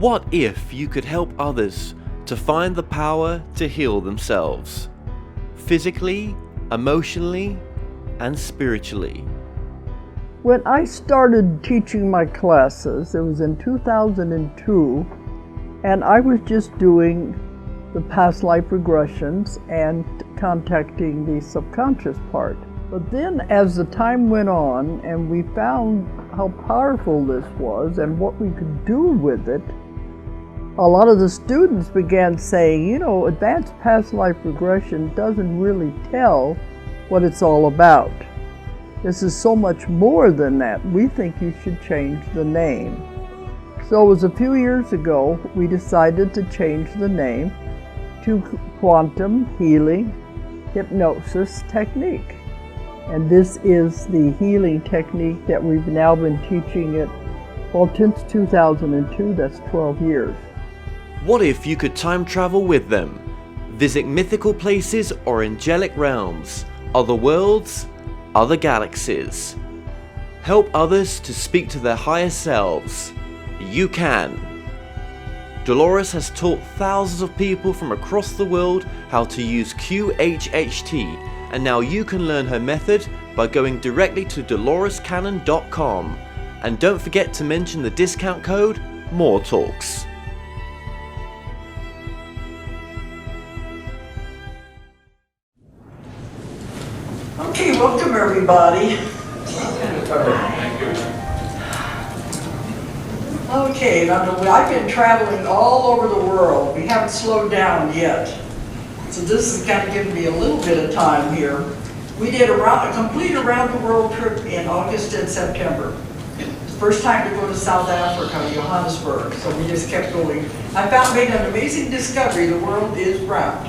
What if you could help others to find the power to heal themselves? Physically, emotionally, and spiritually. When I started teaching my classes, it was in 2002, and I was just doing the past life regressions and contacting the subconscious part. But then as the time went on and we found how powerful this was and what we could do with it, a lot of the students began saying, you know, advanced past life regression doesn't really tell what it's all about. This is so much more than that. We think you should change the name. So it was a few years ago we decided to change the name to Quantum Healing Hypnosis Technique. And this is the healing technique that we've now been teaching it, well, since 2002, that's 12 years. What if you could time travel with them? Visit mythical places or angelic realms, other worlds, other galaxies. Help others to speak to their higher selves. You can. Dolores has taught thousands of people from across the world how to use QHHT, and now you can learn her method by going directly to DoloresCannon.com. And don't forget to mention the discount code MORETALKS. Okay, welcome everybody. Okay, now I've been traveling all over the world. We haven't slowed down yet. So this is kind of giving me a little bit of time here. We did a complete around the world trip in August and September. It's the first time to go to South Africa, Johannesburg, so we just kept going. Made an amazing discovery: the world is round.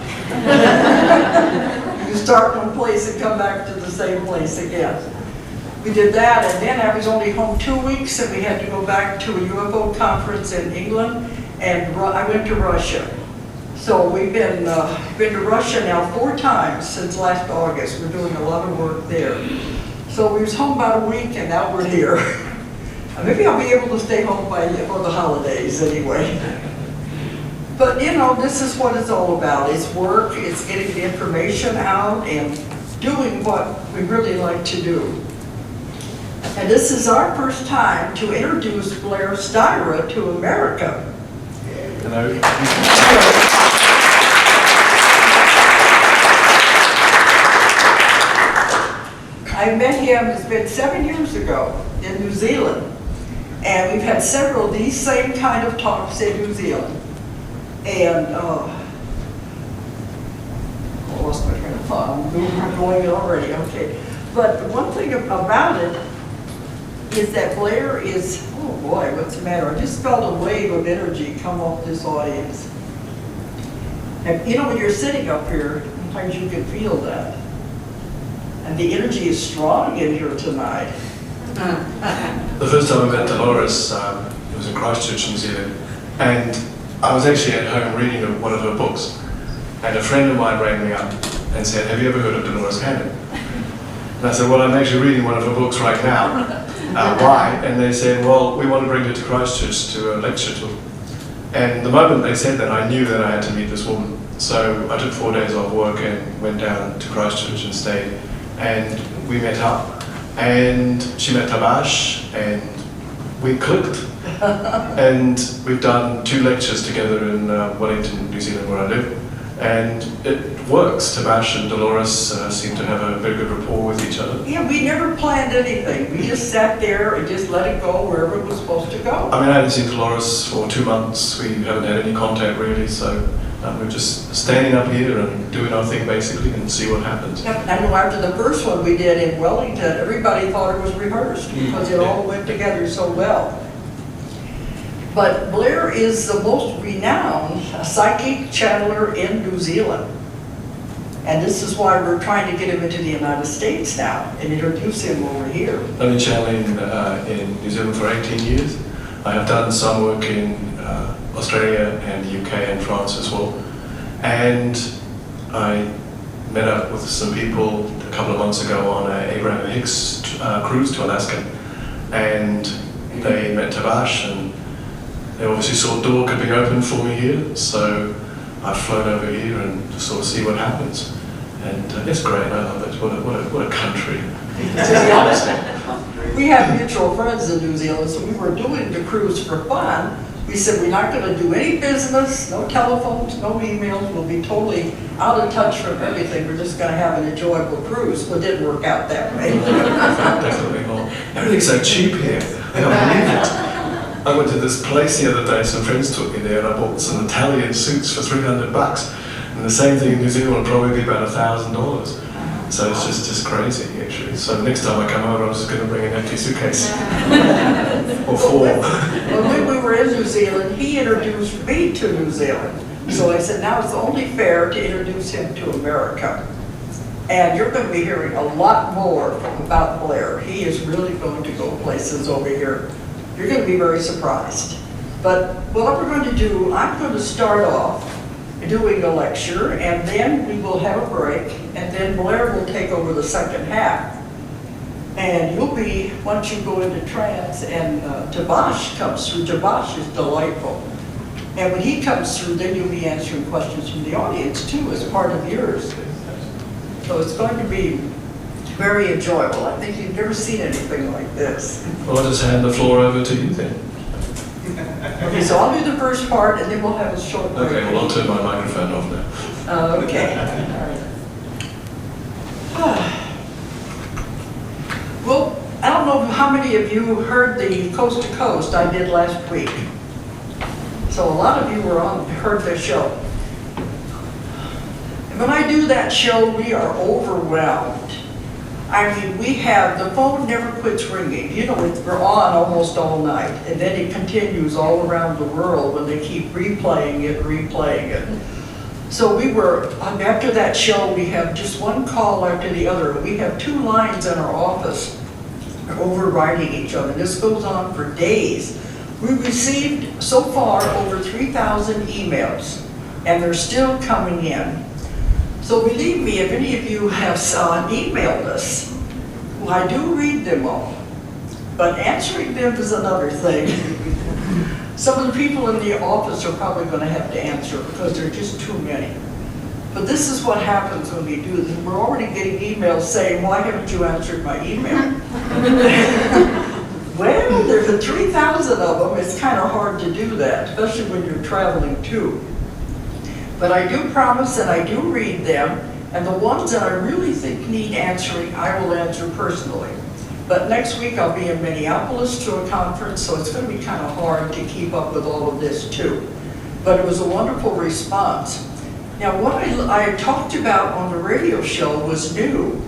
You start one place and come back to the same place again. We did that, and then I was only home 2 weeks, and we had to go back to a UFO conference in England, and I went to Russia. So we've been to Russia now 4 times since last August. We're doing a lot of work there. So we was home about a week, and now we're here. Maybe I'll be able to stay home for the holidays anyway. But you know, this is what it's all about. It's work, it's getting the information out, and doing what we really like to do. And this is our first time to introduce Blair Styra to America. Hello. I met him, it's been 7 years ago in New Zealand. And we've had several of these same kind of talks in New Zealand. And I lost my train of thought. I'm going already, okay. But one thing about it is that Blair is, oh boy, what's the matter? I just felt a wave of energy come off this audience. And you know, when you're sitting up here, sometimes you can feel that. And the energy is strong in here tonight. The first time I met Dolores, it was in Christchurch, New Zealand, and I was actually at home reading one of her books, and a friend of mine rang me up and said, "Have you ever heard of Dolores Cannon?" And I said, "Well, I'm actually reading one of her books right now. Why?" And they said, "Well, we want to bring her to Christchurch to a lecture tour." And the moment they said that, I knew that I had to meet this woman. So I took 4 days off work and went down to Christchurch and stayed, and we met up, and she met Tabash, and we clicked. And we've done 2 lectures together in Wellington, New Zealand, where I live, and it works. Tabash and Dolores seem to have a very good rapport with each other. Yeah, we never planned anything. We just sat there and just let it go wherever it was supposed to go. I mean, I haven't seen Dolores for 2 months. We haven't had any contact really, so we're just standing up here and doing our thing basically and see what happens. Yep. I know after the first one we did in Wellington, everybody thought it was rehearsed because it all went together so well. But Blair is the most renowned psychic channeler in New Zealand. And this is why we're trying to get him into the United States now and introduce him over here. I've been channeling in New Zealand for 18 years. I have done some work in Australia and the UK and France as well. And I met up with some people a couple of months ago on a Abraham Hicks cruise to Alaska. And they met Tabash, and they obviously saw a door could be opened for me here, so I've flown over here and to sort of see what happens. And it's great, I love it. What a country. We have mutual friends in New Zealand, so we were doing the cruise for fun. We said we're not going to do any business, no telephones, no emails. We'll be totally out of touch from everything. We're just going to have an enjoyable cruise. But it didn't work out that way. Definitely not. Everything's so cheap here. I don't believe it. I went to this place the other day, some friends took me there, and I bought some Italian suits for $300. And the same thing in New Zealand would probably be about $1,000. So it's just crazy, actually. So next time I come over, I'm just going to bring an empty suitcase. Or four. Well, when we were in New Zealand, he introduced me to New Zealand. So I said, now it's only fair to introduce him to America. And you're going to be hearing a lot more about Blair. He is really going to go places over here. You're going to be very surprised. But what we're going to do, I'm going to start off doing a lecture, and then we will have a break, and then Blair will take over the second half. And you'll be, once you go into trance, and Tabash comes through. Tabash is delightful. And when he comes through, then you'll be answering questions from the audience too, as part of yours. So it's going to be very enjoyable. I think you've never seen anything like this. Well, I'll just hand the floor over to you then. Okay, so I'll do the first part, and then we'll have a short break. Okay, well, I'll turn my microphone off now. Okay. All right. Well, I don't know how many of you heard the Coast to Coast I did last week. So a lot of you heard the show. And when I do that show, we are overwhelmed. I mean, the phone never quits ringing. You know, we're on almost all night, and then it continues all around the world when they keep replaying it. So after that show, we have just one call after the other. We have 2 lines in our office overriding each other. This goes on for days. We received, so far, over 3,000 emails, and they're still coming in. So believe me, if any of you have emailed us, well, I do read them all, but answering them is another thing. Some of the people in the office are probably going to have to answer because there are just too many. But this is what happens when we do this. We're already getting emails saying, why haven't you answered my email? Well, there's 3,000 of them. It's kind of hard to do that, especially when you're traveling too. But I do promise and I do read them, and the ones that I really think need answering, I will answer personally. But next week I'll be in Minneapolis to a conference, so it's going to be kind of hard to keep up with all of this too. But it was a wonderful response. Now, what I talked about on the radio show was new,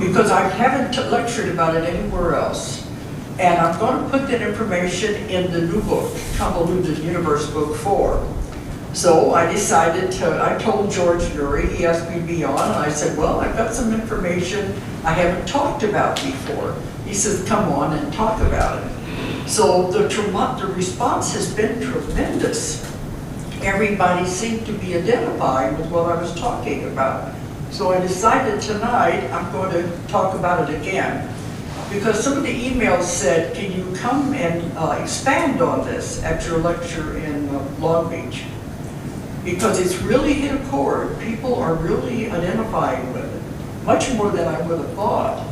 because I haven't lectured about it anywhere else. And I'm going to put that information in the new book, Convoluted Universe Book 4. So I I told George Nuri, he asked me to be on, and I said, well, I've got some information I haven't talked about before. He says, come on and talk about it. So the response has been tremendous. Everybody seemed to be identifying with what I was talking about. So I decided tonight I'm going to talk about it again. Because some of the emails said, can you come and expand on this at your lecture in Long Beach? Because it's really hit a chord. People are really identifying with it, much more than I would have thought.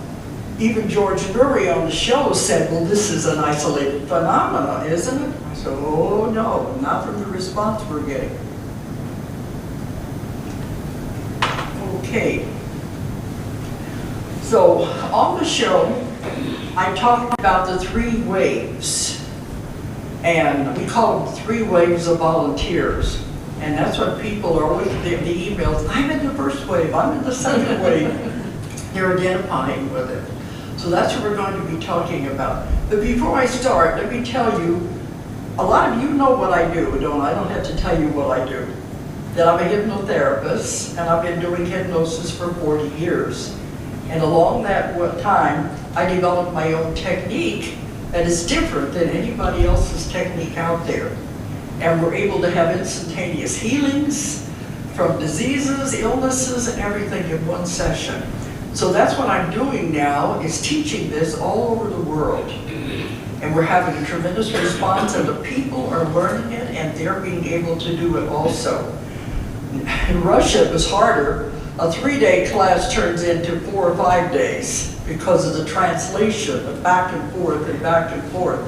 Even George Nuri on the show said, well, this is an isolated phenomenon, isn't it? I said, oh, no, not from the response we're getting. Okay. So on the show, I talked about the 3 waves. And we call them 3 waves of volunteers. And that's what people are always, the emails, I'm in the first wave, I'm in the second wave. They're identifying with it. So that's what we're going to be talking about. But before I start, let me tell you, a lot of you know what I do, don't I? I don't have to tell you what I do. That I'm a hypnotherapist, and I've been doing hypnosis for 40 years. And along that time, I developed my own technique that is different than anybody else's technique out there. And we're able to have instantaneous healings from diseases, illnesses, and everything in one session. So that's what I'm doing now, is teaching this all over the world. And we're having a tremendous response, and the people are learning it, and they're being able to do it also. In Russia, it was harder. A 3-day class turns into 4 or 5 days because of the translation, the back and forth and back and forth.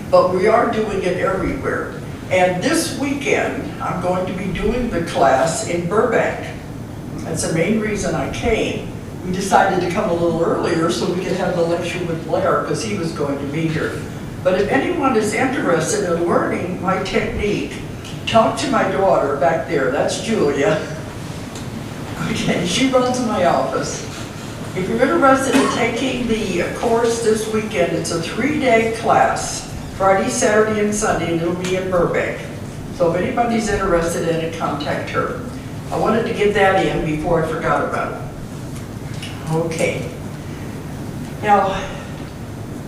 But we are doing it everywhere. And this weekend, I'm going to be doing the class in Burbank. That's the main reason I came. We decided to come a little earlier so we could have the lecture with Blair because he was going to be here. But if anyone is interested in learning my technique, talk to my daughter back there. That's Julia. Okay, she runs my office. If you're interested in taking the course this weekend, it's a 3-day class, Friday, Saturday, and Sunday, and it'll be in Burbank. So if anybody's interested in it, contact her. I wanted to get that in before I forgot about it. Okay. Now,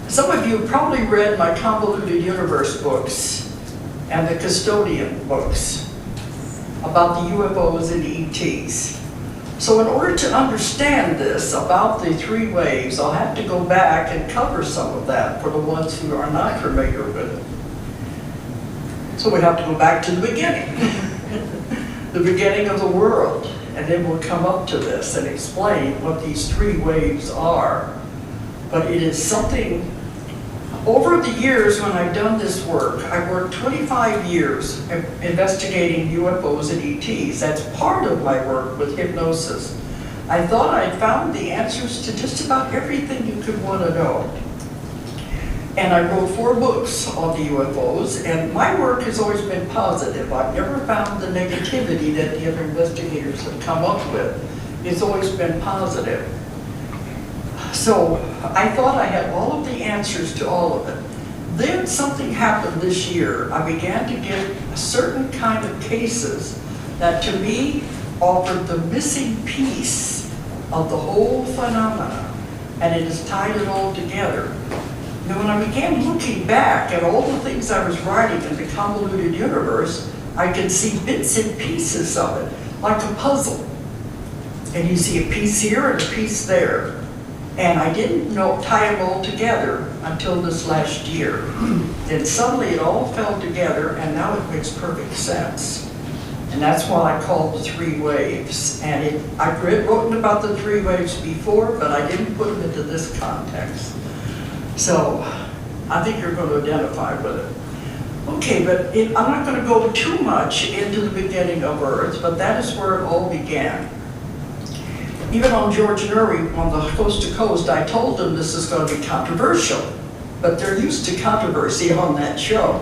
some of you probably read my Convoluted Universe books and the Custodian books about the UFOs and ETs. So in order to understand this about the 3 waves, I'll have to go back and cover some of that for the ones who are not familiar with it. So we have to go back to the beginning, the beginning of the world. And then we'll come up to this and explain what these 3 waves are. But it is something, over the years when I've done this work, I've worked 25 years investigating UFOs and ETs. That's part of my work with hypnosis. I thought I'd found the answers to just about everything you could want to know. And I wrote 4 books on the UFOs, and my work has always been positive. I've never found the negativity that the other investigators have come up with. It's always been positive. So I thought I had all of the answers to all of it. Then something happened this year. I began to get a certain kind of cases that to me offered the missing piece of the whole phenomena, and it has tied it all together. Now, when I began looking back at all the things I was writing in the Convoluted Universe, I could see bits and pieces of it, like a puzzle. And you see a piece here and a piece there. And I didn't tie them all together until this last year. Then suddenly it all fell together, and now it makes perfect sense. And that's why I call the 3 waves. And I've written about the 3 waves before, but I didn't put them into this context. So I think you're going to identify with it. Okay, but I'm not going to go too much into the beginning of Earth, but that is where it all began. Even on George Nuri, on the Coast to Coast, I told them this is going to be controversial, but they're used to controversy on that show,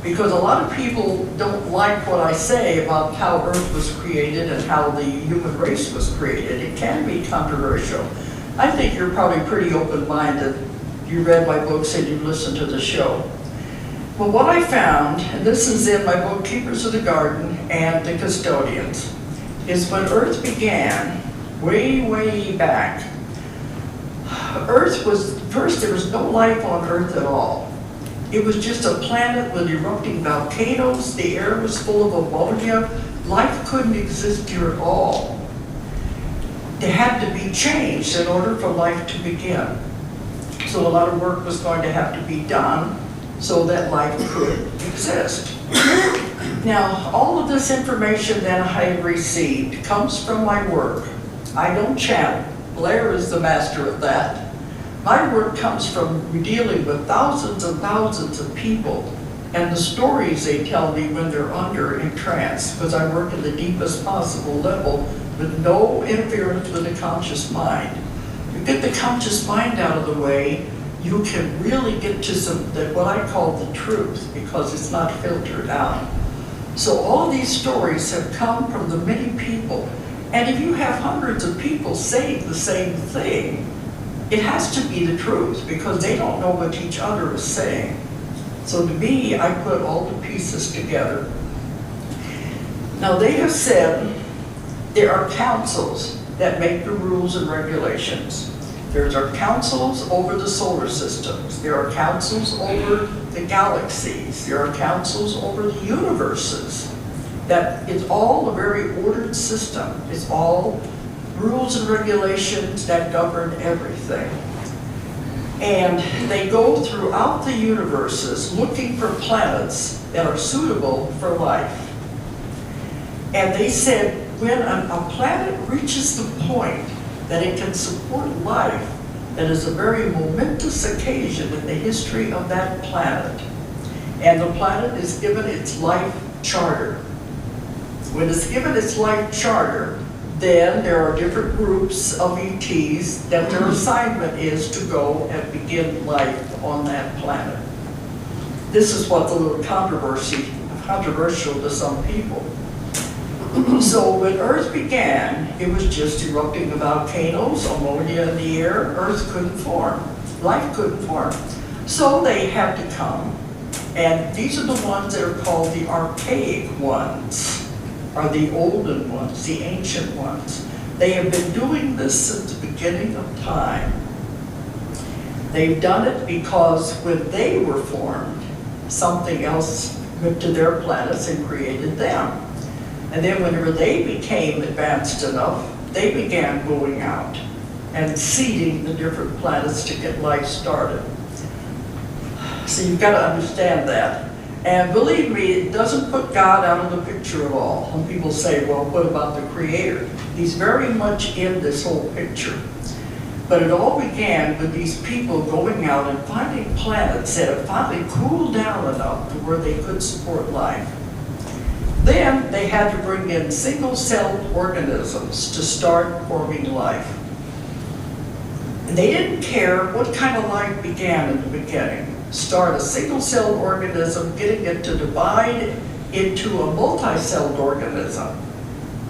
because a lot of people don't like what I say about how Earth was created and how the human race was created. It can be controversial. I think you're probably pretty open-minded. You read my books and you listened to the show. But what I found, and this is in my book, Keepers of the Garden and the Custodians, is when Earth began, way, way back, Earth was, first there was no life on Earth at all. It was just a planet with erupting volcanoes, the air was full of ammonia, life couldn't exist here at all. It had to be changed in order for life to begin. So a lot of work was going to have to be done so that life could exist. Now, all of this information that I have received comes from my work. I don't channel. Blair is the master of that. My work comes from dealing with thousands and thousands of people and the stories they tell me when they're under in trance, because I work at the deepest possible level with no interference with the conscious mind. Get the conscious mind out of the way, you can really get to what I call the truth, because it's not filtered out. So all these stories have come from the many people. And if you have hundreds of people saying the same thing, it has to be the truth, because they don't know what each other is saying. So to me, I put all the pieces together. Now they have said there are councils that make the rules and regulations. There are councils over the solar systems. There are councils over the galaxies. There are councils over the universes. That it's all a very ordered system. It's all rules and regulations that govern everything. And they go throughout the universes looking for planets that are suitable for life. And they said when a planet reaches the point that it can support life, that is a very momentous occasion in the history of that planet. And the planet is given its life charter. When it's given its life charter, then there are different groups of ETs that their assignment is to go and begin life on that planet. This is what's a little controversial to some people. So when Earth began, it was just erupting volcanoes, ammonia in the air. Earth couldn't form. Life couldn't form. So they had to come. And these are the ones that are called the archaic ones, or the olden ones, the ancient ones. They have been doing this since the beginning of time. They've done it because when they were formed, something else went to their planets and created them. And then whenever they became advanced enough, they began going out and seeding the different planets to get life started. So you've got to understand that. And believe me, it doesn't put God out of the picture at all. When people say, well, what about the Creator? He's very much in this whole picture. But it all began with these people going out and finding planets that had finally cooled down enough to where they could support life. Then they had to bring in single-celled organisms to start forming life. And they didn't care what kind of life began in the beginning. Start a single-celled organism, getting it to divide into a multi-celled organism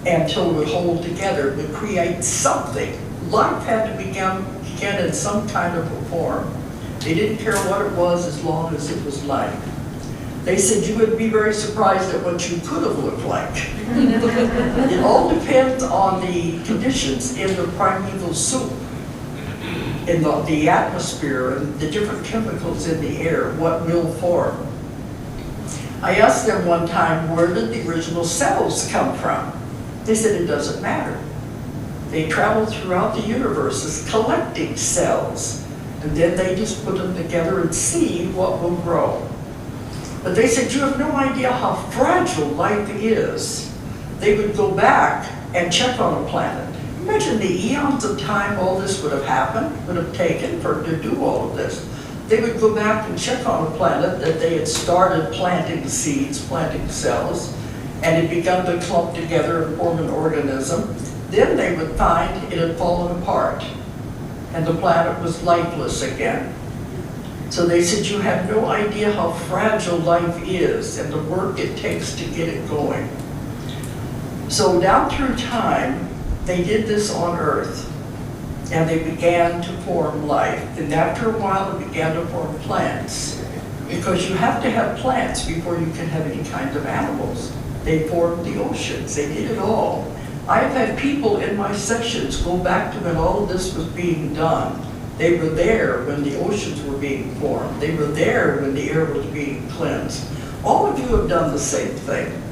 until it would hold together, it would create something. Life had to begin in some kind of a form. They didn't care what it was as long as it was life. They said you would be very surprised at what you could have looked like. It all depends on the conditions in the primeval soup, in the atmosphere, and the different chemicals in the air, what will form. I asked them one time, where did the original cells come from? They said it doesn't matter. They travel throughout the universes collecting cells, and then they just put them together and see what will grow. But they said, you have no idea how fragile life is. They would go back and check on a planet. Imagine the eons of time all this would have happened, would have taken for to do all of this. They would go back and check on a planet that they had started planting seeds, planting cells, and it begun to clump together and form an organism. Then they would find it had fallen apart, and the planet was lifeless again. So they said, you have no idea how fragile life is and the work it takes to get it going. So down through time, they did this on Earth, and they began to form life. And after a while, it began to form plants, because you have to have plants before you can have any kind of animals. They formed the oceans. They did it all. I've had people in my sessions go back to when all of this was being done. They were there when the oceans were being formed. They were there when the air was being cleansed. All of you have done the same thing.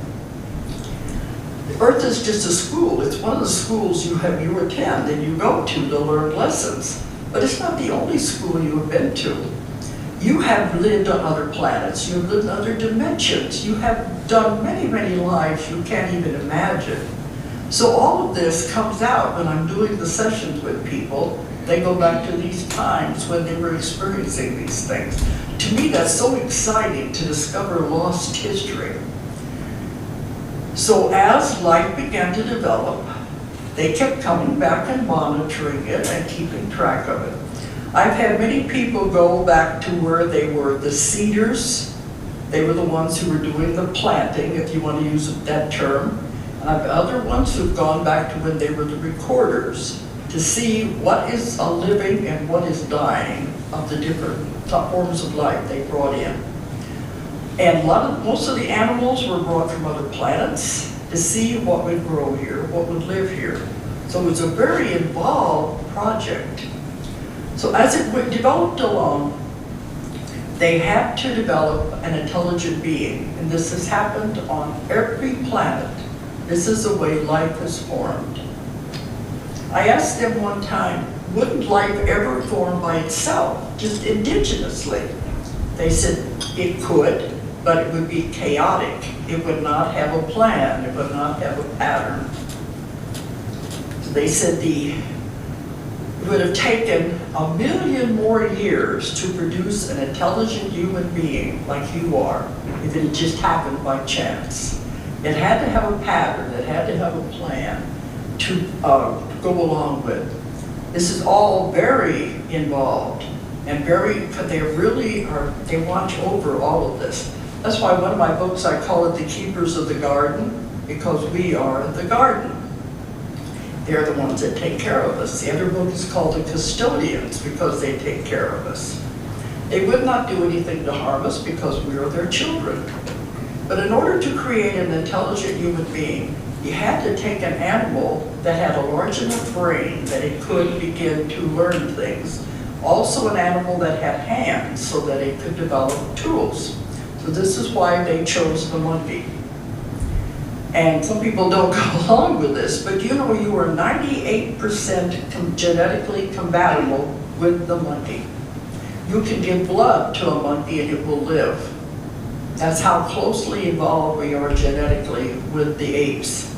The Earth is just a school. It's one of the schools you attend and you go to learn lessons. But it's not the only school you have been to. You have lived on other planets. You have lived in other dimensions. You have done many, many lives you can't even imagine. So all of this comes out when I'm doing the sessions with people. They go back to these times when they were experiencing these things. To me, that's so exciting to discover lost history. So as life began to develop, they kept coming back and monitoring it and keeping track of it. I've had many people go back to where they were the seeders. They were the ones who were doing the planting, if you want to use that term. And I've other ones who've gone back to when they were the recorders, to see what is a living and what is dying of the different forms of life they brought in. And most of the animals were brought from other planets to see what would grow here, what would live here. So it was a very involved project. So as it developed along, they had to develop an intelligent being. And this has happened on every planet. This is the way life is formed. I asked them one time, wouldn't life ever form by itself, just indigenously? They said it could, but it would be chaotic. It would not have a plan. It would not have a pattern. So they said it would have taken 1 million more years to produce an intelligent human being like you are if it had just happened by chance. It had to have a pattern. It had to have a plan to go along with. This is all very involved and they watch over all of this. That's why one of my books, I call it The Keepers of the Garden, because we are the garden. They're the ones that take care of us. The other book is called The Custodians, because they take care of us. They would not do anything to harm us because we are their children. But in order to create an intelligent human being, you had to take an animal that had a large enough brain that it could begin to learn things. Also an animal that had hands so that it could develop tools. So this is why they chose the monkey. And some people don't go along with this, but you know you are 98% genetically compatible with the monkey. You can give blood to a monkey and it will live. That's how closely involved we are genetically with the apes.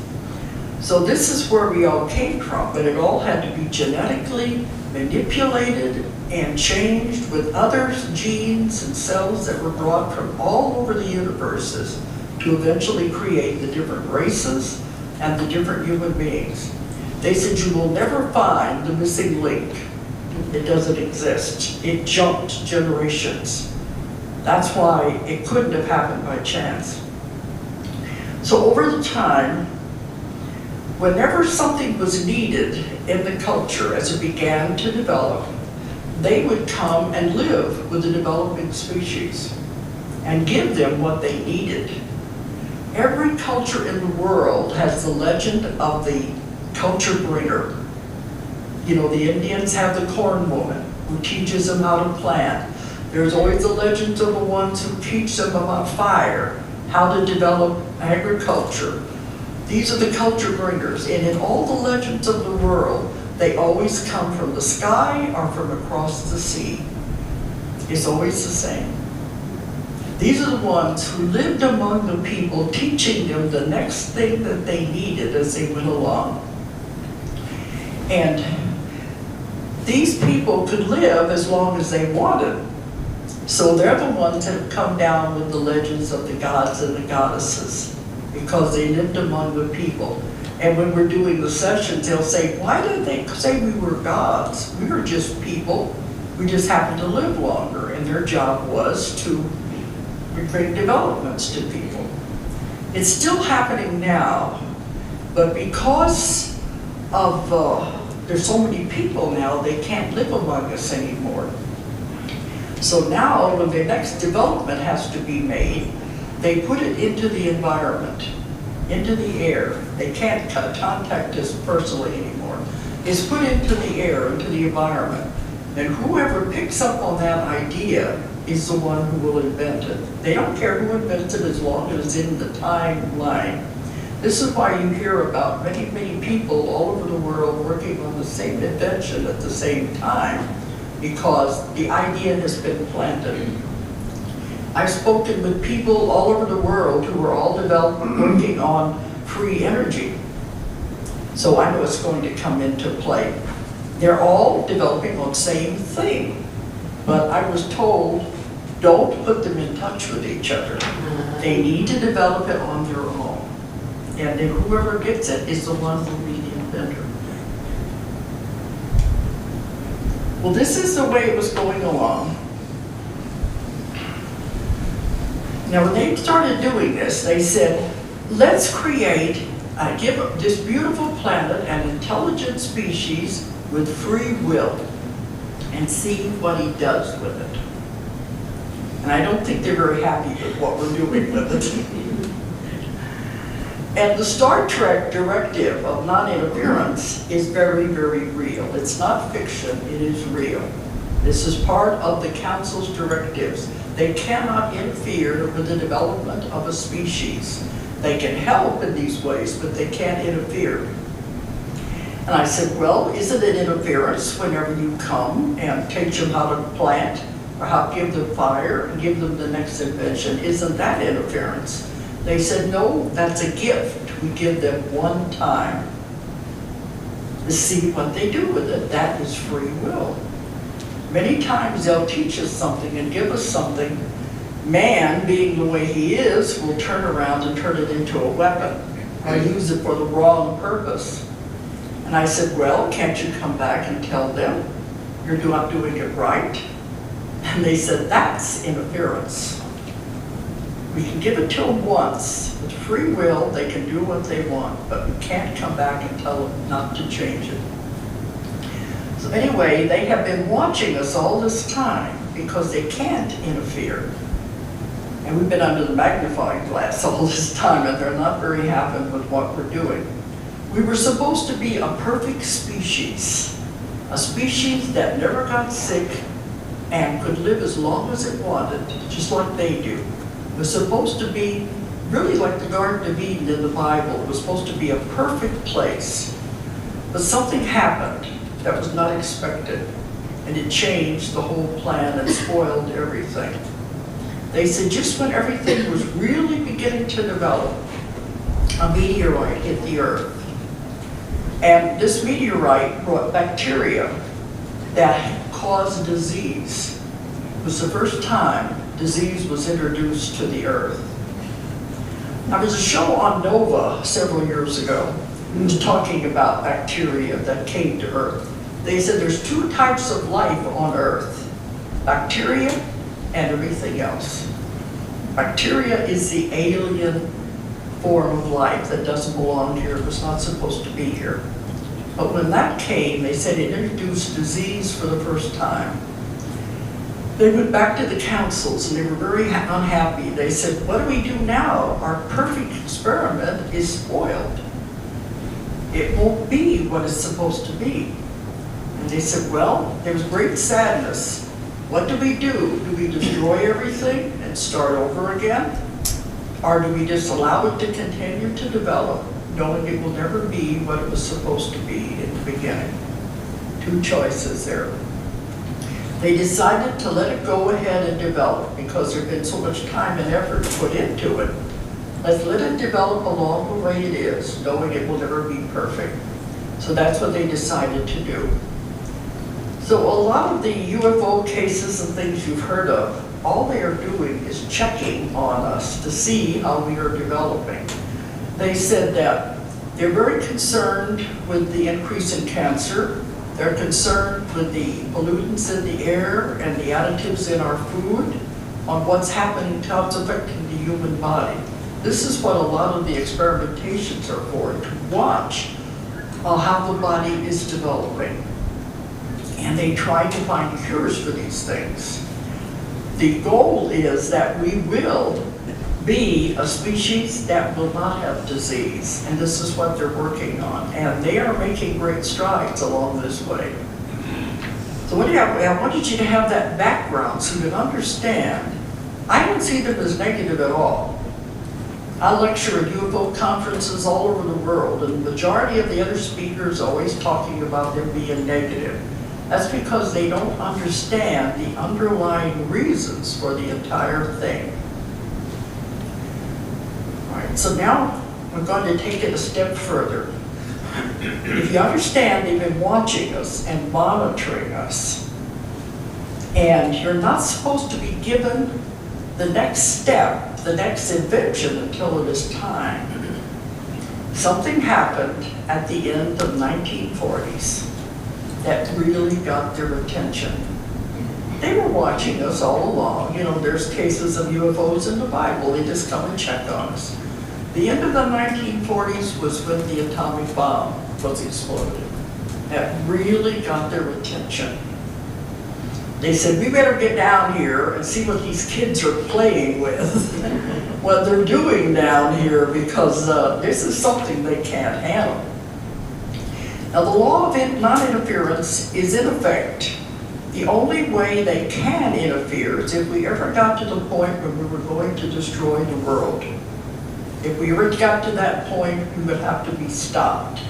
So this is where we all came from, but it all had to be genetically manipulated and changed with other genes and cells that were brought from all over the universes to eventually create the different races and the different human beings. They said you will never find the missing link. It doesn't exist. It jumped generations. That's why it couldn't have happened by chance. So over the time, whenever something was needed in the culture as it began to develop, they would come and live with the developing species and give them what they needed. Every culture in the world has the legend of the culture bringer. You know, the Indians have the corn woman who teaches them how to plant. There's always the legends of the ones who teach them about fire, how to develop agriculture. These are the culture bringers, and in all the legends of the world, they always come from the sky or from across the sea. It's always the same. These are the ones who lived among the people, teaching them the next thing that they needed as they went along. And these people could live as long as they wanted. So they're the ones that have come down with the legends of the gods and the goddesses, because they lived among the people. And when we're doing the sessions, they'll say, why did they say we were gods? We were just people. We just happened to live longer, and their job was to bring developments to people. It's still happening now, but because of there's so many people now, they can't live among us anymore. So now, when the next development has to be made, they put it into the environment, into the air. They can't contact us personally anymore. It's put into the air, into the environment. And whoever picks up on that idea is the one who will invent it. They don't care who invents it as long as it's in the timeline. This is why you hear about many, many people all over the world working on the same invention at the same time, because the idea has been planted. I've spoken with people all over the world who are all working on free energy. So I know it's going to come into play. They're all developing on the same thing. But I was told, don't put them in touch with each other. They need to develop it on their own. And then whoever gets it is the one who will be the inventor. Well, this is the way it was going along. Now, when they started doing this, they said, let's create, give this beautiful planet an intelligent species with free will and see what he does with it. And I don't think they're very happy with what we're doing with it. And the Star Trek directive of non-interference is very, very real. It's not fiction, it is real. This is part of the Council's directives. They cannot interfere with the development of a species. They can help in these ways, but they can't interfere. And I said, well, isn't it interference whenever you come and teach them how to plant or how to give them fire and give them the next invention? Isn't that interference? They said, no, that's a gift. We give them one time to see what they do with it. That is free will. Many times they'll teach us something and give us something. Man, being the way he is, will turn around and turn it into a weapon or use it for the wrong purpose. And I said, well, can't you come back and tell them you're not doing it right? And they said, that's interference. We can give it to them once. With free will, they can do what they want, but we can't come back and tell them not to change it. So anyway, they have been watching us all this time because they can't interfere. And we've been under the magnifying glass all this time, and they're not very happy with what we're doing. We were supposed to be a perfect species, a species that never got sick and could live as long as it wanted, just like they do. It was supposed to be really like the Garden of Eden in the Bible. It was supposed to be a perfect place. But something happened that was not expected, and it changed the whole plan and spoiled everything. They said just when everything was really beginning to develop, a meteorite hit the earth. And this meteorite brought bacteria that caused disease. It was the first time disease was introduced to the earth. Now, there's a show on Nova several years ago. It was talking about bacteria that came to earth. They said there's two types of life on earth, bacteria and everything else. Bacteria is the alien form of life that doesn't belong here, was not supposed to be here. But when that came, they said it introduced disease for the first time. They went back to the councils and they were very unhappy. They said, what do we do now? Our perfect experiment is spoiled. It won't be what it's supposed to be. And they said, well, there's great sadness. What do? Do we destroy everything and start over again? Or do we just allow it to continue to develop, knowing it will never be what it was supposed to be in the beginning? Two choices there. They decided to let it go ahead and develop because there'd been so much time and effort put into it. Let's let it develop along the way it is, knowing it will never be perfect. So that's what they decided to do. So a lot of the UFO cases and things you've heard of, all they are doing is checking on us to see how we are developing. They said that they're very concerned with the increase in cancer. They're concerned with the pollutants in the air and the additives in our food, on what's happening, how it's affecting the human body. This is what a lot of the experimentations are for, to watch how the body is developing. And they try to find cures for these things. The goal is that we will be a species that will not have disease, and this is what they're working on, and they are making great strides along this way. So I wanted you to have that background so you can understand. I don't see them as negative at all. I lecture at UFO conferences all over the world, and the majority of the other speakers are always talking about them being negative. That's because they don't understand the underlying reasons for the entire thing. All right, so now we're going to take it a step further. If you understand, they've been watching us and monitoring us, and you're not supposed to be given the next step, the next invention until it is time. Something happened at the end of 1940s that really got their attention. They were watching us all along. You know, there's cases of UFOs in the Bible. They just come and check on us. The end of the 1940s was when the atomic bomb was exploded. That really got their attention. They said, we better get down here and see what these kids are playing with, what they're doing down here, because this is something they can't handle. Now, the law of non-interference is in effect. The only way they can interfere is if we ever got to the point where we were going to destroy the world. If we ever got to that point, we would have to be stopped.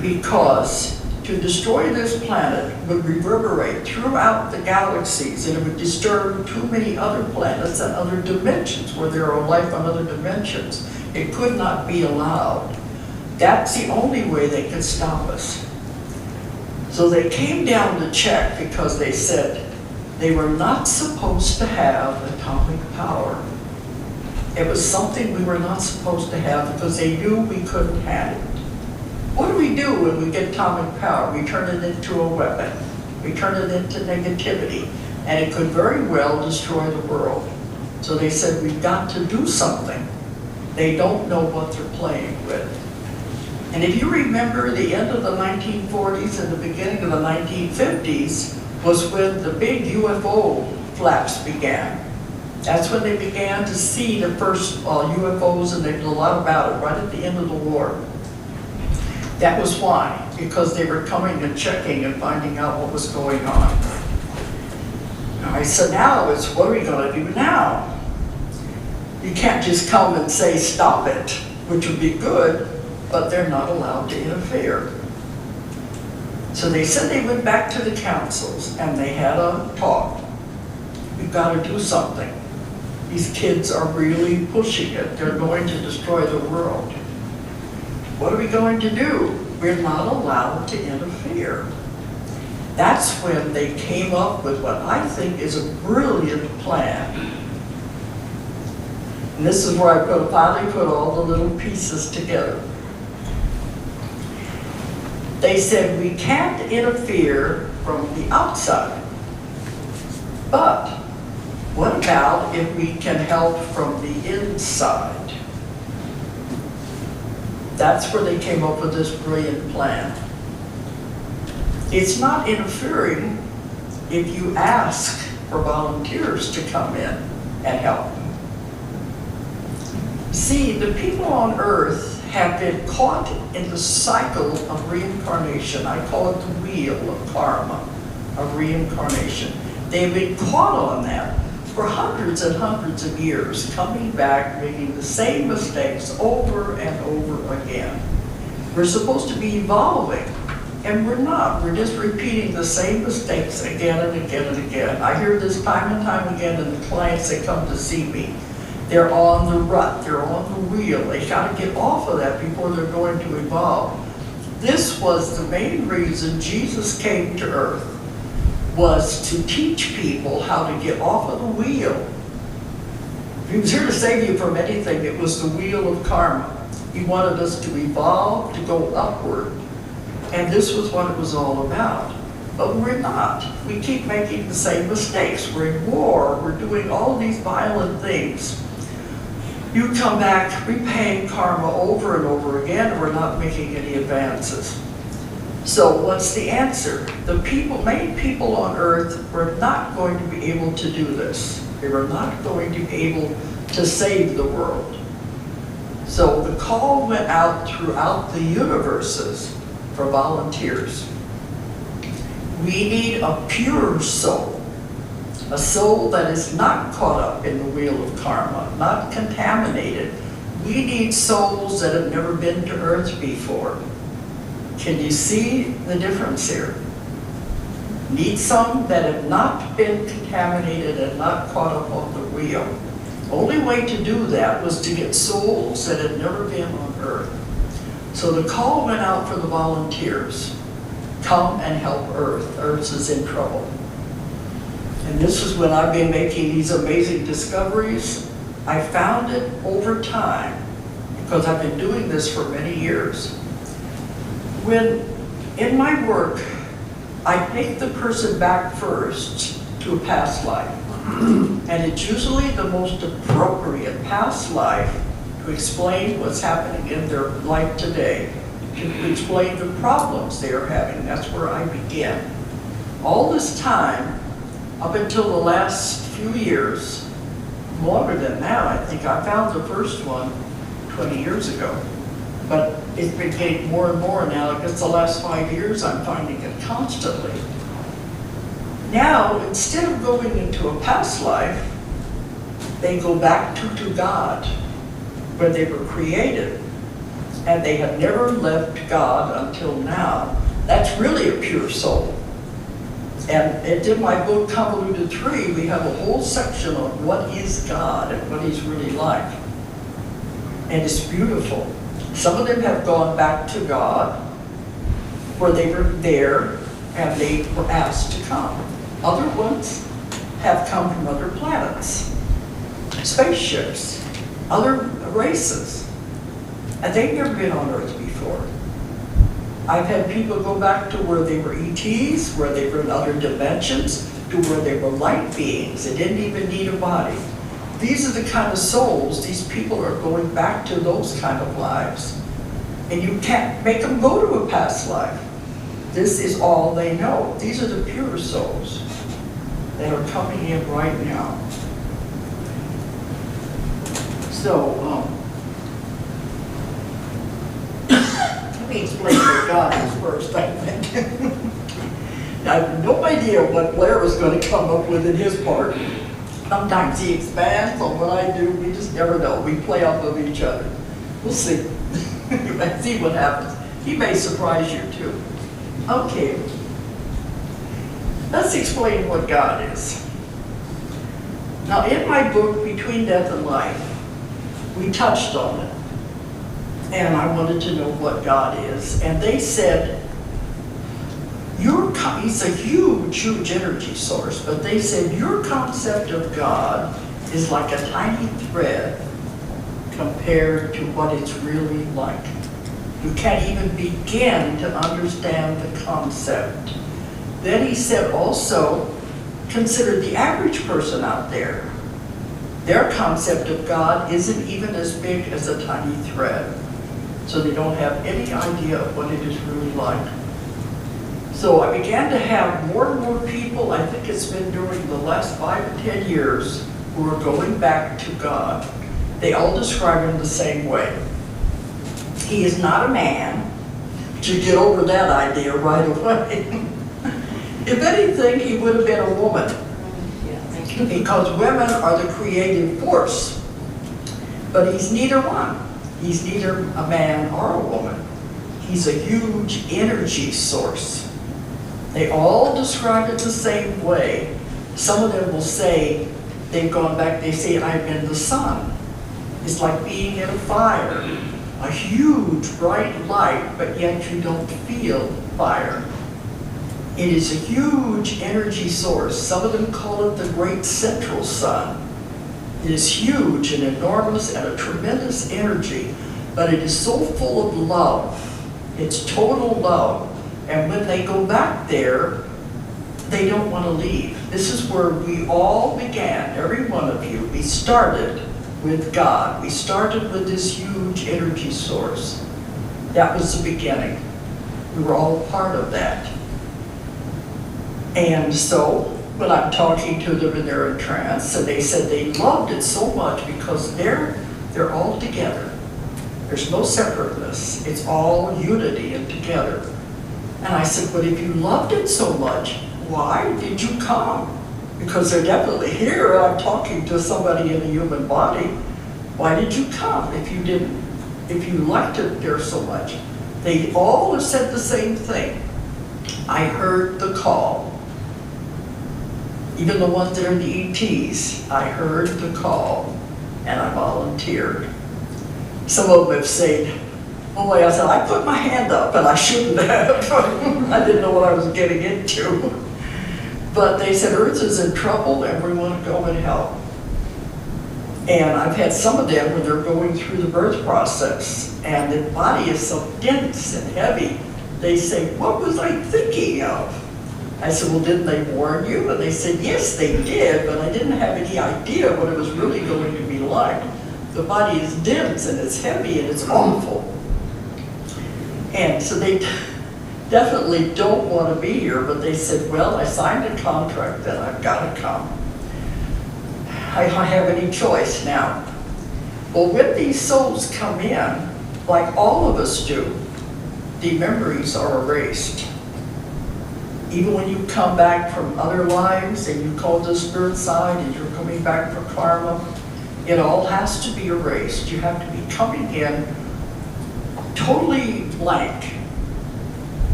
because to destroy this planet would reverberate throughout the galaxies, and it would disturb too many other planets and other dimensions where there are life on other dimensions. It could not be allowed. That's the only way they could stop us. So they came down to check because they said they were not supposed to have atomic power. It was something we were not supposed to have because they knew we couldn't handle it. What do we do when we get atomic power? We turn it into a weapon. We turn it into negativity, and it could very well destroy the world. So they said, we've got to do something. They don't know what they're playing with. And if you remember, the end of the 1940s and the beginning of the 1950s was when the big UFO flaps began. That's when they began to see the first UFOs, and they did a lot about it right at the end of the war. That was why, because they were coming and checking and finding out what was going on. I said, now it's, what are we going to do now? You can't just come and say, stop it, which would be good, but they're not allowed to interfere. So they said they went back to the councils and they had a talk. We've got to do something. These kids are really pushing it. They're going to destroy the world. What are we going to do? We're not allowed to interfere. That's when they came up with what I think is a brilliant plan. And this is where I finally put all the little pieces together. They said we can't interfere from the outside, but what about if we can help from the inside? That's where they came up with this brilliant plan. It's not interfering if you ask for volunteers to come in and help. See, the people on Earth have been caught in the cycle of reincarnation. I call it the wheel of karma, of reincarnation. They've been caught on that for hundreds and hundreds of years, coming back, making the same mistakes over and over again. We're supposed to be evolving, and we're not. We're just repeating the same mistakes again and again and again. I hear this time and time again in the clients that come to see me. They're on the rut, they're on the wheel. They gotta get off of that before they're going to evolve. This was the main reason Jesus came to Earth, was to teach people how to get off of the wheel. If he was here to save you from anything, it was the wheel of karma. He wanted us to evolve, to go upward. And this was what it was all about. But we're not. We keep making the same mistakes. We're in war, we're doing all these violent things. You come back repaying karma over and over again, and we're not making any advances. So what's the answer? The main people on Earth were not going to be able to do this. They were not going to be able to save the world. So the call went out throughout the universes for volunteers. We need a pure soul, a soul that is not caught up in the wheel of karma, not contaminated. We need souls that have never been to Earth before. Can you see the difference here? Need some that have not been contaminated and not caught up on the wheel. Only way to do that was to get souls that had never been on Earth. So the call went out for the volunteers. Come and help Earth. Earth is in trouble. And this is when I've been making these amazing discoveries. I found it over time, because I've been doing this for many years. When in my work, I take the person back first to a past life. And it's usually the most appropriate past life to explain what's happening in their life today, to explain the problems they are having. That's where I begin. All this time, up until the last few years, longer than that, I think I found the first one 20 years ago. But it's been getting more and more now. I guess the last 5 years, I'm finding it constantly. Now, instead of going into a past life, they go back to God, where they were created. and they had never left God until now. That's really a pure soul. And in my book, Convoluted 3, we have a whole section on what is God and what he's really like. And it's beautiful. Some of them have gone back to God, where they were there and they were asked to come. Other ones have come from other planets, spaceships, other races, and they've never been on Earth before. I've had people go back to where they were ETs, where they were in other dimensions, to where they were light beings. They didn't even need a body. These are the kind of souls, these people are going back to those kind of lives. And you can't make them go to a past life. This is all they know. These are the pure souls that are coming in right now. So, let me explain what God is first, I think. I have no idea what Blair was going to come up with in his part. Sometimes he expands on what I do. We just never know. We play off of each other. We'll see. Let's see what happens. He may surprise you too. Okay. Let's explain what God is. Now, in my book, Between Death and Life, we touched on it. And I wanted to know what God is. And they said, he's a huge, huge energy source, but they said your concept of God is like a tiny thread compared to what it's really like. You can't even begin to understand the concept. Then he said also, consider the average person out there. Their concept of God isn't even as big as a tiny thread. So they don't have any idea of what it is really like. So I began to have more and more people, I think it's been during the last 5 to 10 years, who are going back to God. They all describe him the same way. He is not a man. To get over that idea right away. If anything, he would have been a woman. Because women are the creative force. But he's neither one. He's neither a man or a woman. He's a huge energy source. They all describe it the same way. Some of them will say, they've gone back, they say, I'm in the sun. It's like being in a fire. A huge bright light, but yet you don't feel fire. It is a huge energy source. Some of them call it the great central sun. It is huge and enormous and a tremendous energy, but it is so full of love. It's total love. And when they go back there, they don't want to leave. This is where we all began, every one of you. We started with God. We started with this huge energy source. That was the beginning. We were all part of that. And so, when I'm talking to them and they're in trance, and they said they loved it so much because they're all together. There's no separateness. It's all unity and together. And I said, but if you loved it so much, why did you come? Because they're definitely here. I'm talking to somebody in a human body. Why did you come if you didn't? If you liked it there so much? They all have said the same thing. I heard the call. Even the ones that are the ETs, I heard the call and I volunteered. Some of them have said, oh boy, I said, I put my hand up and I shouldn't have. I didn't know what I was getting into. But they said, Earth is in trouble and we want to go and help. And I've had some of them when they're going through the birth process and the body is so dense and heavy, they say, what was I thinking of? I said, well, didn't they warn you? And they said, yes, they did, but I didn't have any idea what it was really going to be like. The body is dense and it's heavy and it's awful. And so they definitely don't want to be here, but they said, well, I signed a contract that I've got to come. I don't have any choice now. Well, when these souls come in, like all of us do, the memories are erased. Even when you come back from other lives and you call the spirit side and you're coming back for karma, it all has to be erased. You have to be coming in totally blank.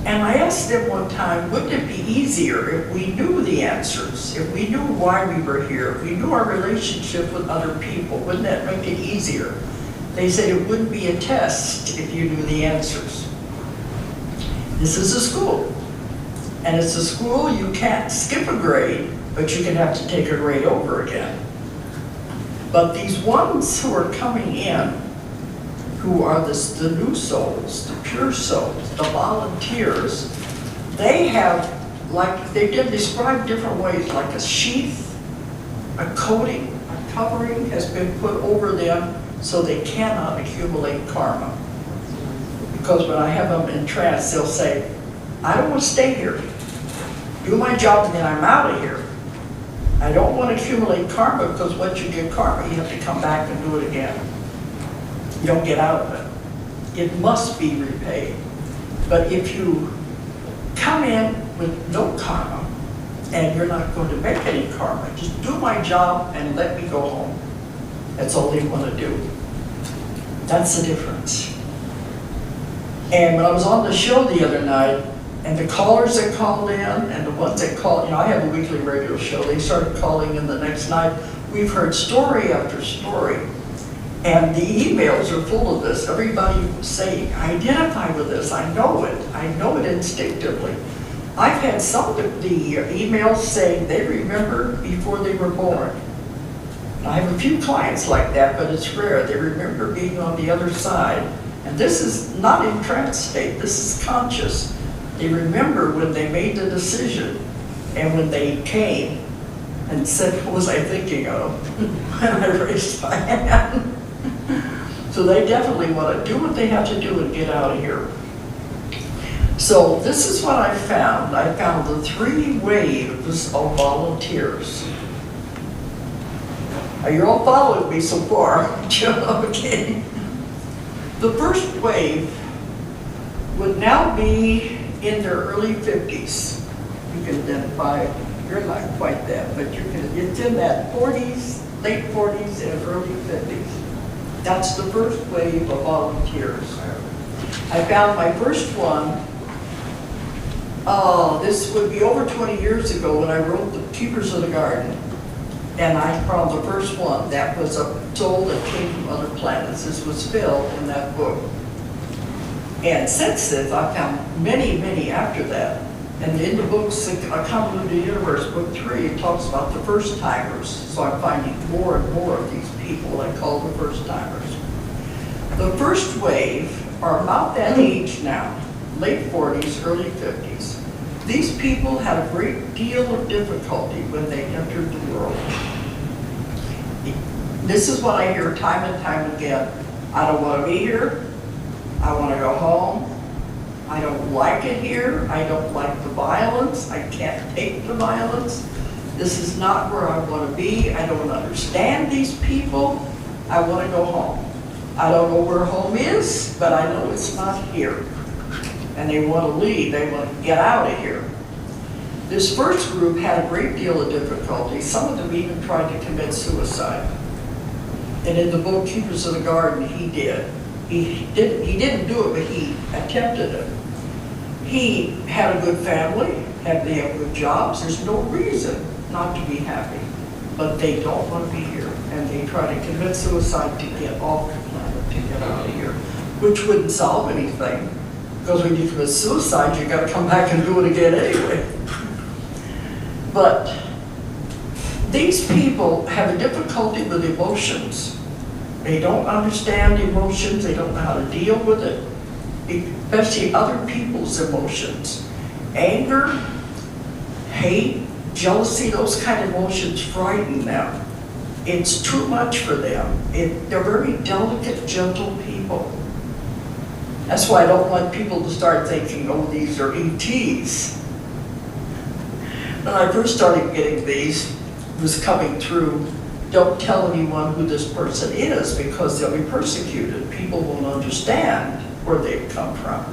And I asked them one time, wouldn't it be easier if we knew the answers, if we knew why we were here, if we knew our relationship with other people, wouldn't that make it easier? They said it wouldn't be a test if you knew the answers. This is a school. And it's a school you can't skip a grade, but you can have to take a grade over again. But these ones who are coming in, who are the new souls, the pure souls, the volunteers, they have, like, they did describe different ways, like a sheath, a coating, a covering has been put over them so they cannot accumulate karma. Because when I have them in trance, they'll say, I don't want to stay here. Do my job and then I'm out of here. I don't want to accumulate karma, because once you get karma, you have to come back and do it again. You don't get out of it. It must be repaid. But if you come in with no karma, and you're not going to make any karma, just do my job and let me go home. That's all they want to do. That's the difference. And when I was on the show the other night, and the callers that called in, and the ones that called, I have a weekly radio show, they started calling in the next night. We've heard story after story. And the emails are full of this. Everybody saying, I identify with this, I know it instinctively. I've had some of the emails saying they remember before they were born. And I have a few clients like that, but it's rare. They remember being on the other side. And this is not in trance state, this is conscious. They remember when they made the decision and when they came and said, what was I thinking of? And I raised my hand. So they definitely want to do what they have to do and get out of here. So this is what I found. I found the 3 waves of volunteers. Now you're all following me so far. Okay. The first wave would now be in their early 50s. You can identify, you're not quite that, but it's in that 40s, late 40s and early 50s. That's the first wave of volunteers. I found my first one, this would be over 20 years ago when I wrote The Keepers of the Garden. And I found the first one that was a soul that came from other planets. This was Phil in that book. And since then, I found many, many after that. And in the books, A Convoluted Universe, book 3, it talks about the first timers. So I'm finding more and more of these people I call the first timers. The first wave are about that age now, late 40s, early 50s. These people had a great deal of difficulty when they entered the world. This is what I hear time and time again. I don't want to be here. I want to go home. I don't like it here. I don't like the violence. I can't take the violence. This is not where I want to be. I don't understand these people. I want to go home. I don't know where home is, but I know it's not here. And they want to leave. They want to get out of here. This first group had a great deal of difficulty. Some of them even tried to commit suicide. And in the book Keepers of the Garden, he did. He didn't do it, but he attempted it. He had a good family, they have good jobs. There's no reason not to be happy. But they don't want to be here. And they try to commit suicide to get off the planet, to get out of here, which wouldn't solve anything. Because when you commit suicide, you got to come back and do it again anyway. But these people have a difficulty with emotions. They don't understand emotions. They don't know how to deal with it, especially other people's emotions. Anger, hate, jealousy, those kind of emotions frighten them. It's too much for them. They're very delicate, gentle people. That's why I don't want people to start thinking, oh, these are ETs. When I first started getting these, it was coming through, don't tell anyone who this person is because they'll be persecuted. People won't understand where they've come from.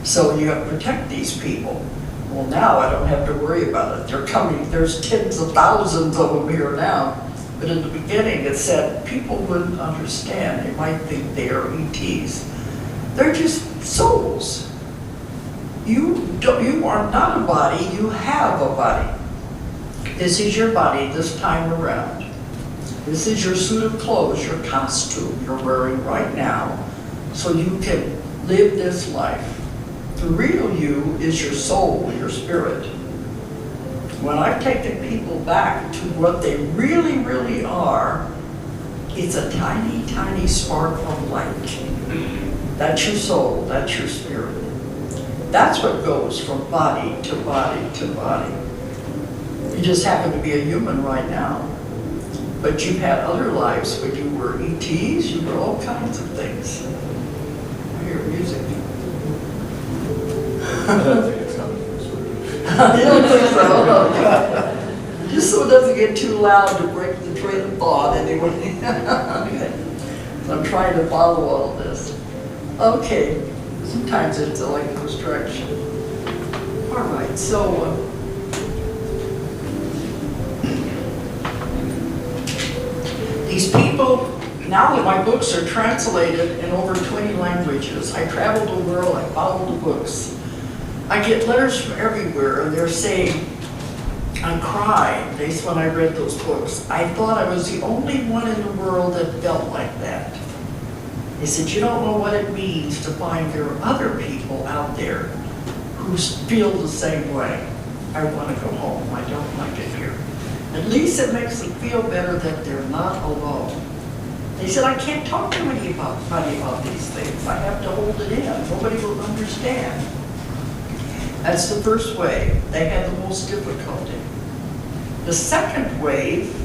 So you have to protect these people. Well, now I don't have to worry about it. They're coming, there's tens of thousands of them here now. But in the beginning it said people wouldn't understand. They might think they are ETs. They're just souls. You are not a body, you have a body. This is your body this time around. This is your suit of clothes, your costume you're wearing right now, so you can live this life. The real you is your soul, your spirit. When I've taken people back to what they really, really are, it's a tiny, tiny spark of light. That's your soul, that's your spirit. That's what goes from body to body to body. You just happen to be a human right now. But you've had other lives when you were ETs, you were all kinds of things. I hear music. I don't think it's coming from this room. You don't think so? Oh, just so it doesn't get too loud to break the train of thought anyway. Okay. So I'm trying to follow all of this. Okay. Sometimes it's like a distraction. All right, so these people, now that my books are translated in over 20 languages, I travel the world, I follow the books. I get letters from everywhere, and they're saying, I cried when I read those books. I thought I was the only one in the world that felt like that. They said, you don't know what it means to find there are other people out there who feel the same way. I want to go home. I don't like it here. At least it makes them feel better that they're not alone. They said, I can't talk to anybody about these things. I have to hold it in. Nobody will understand. That's the first wave. They had the most difficulty. The second wave,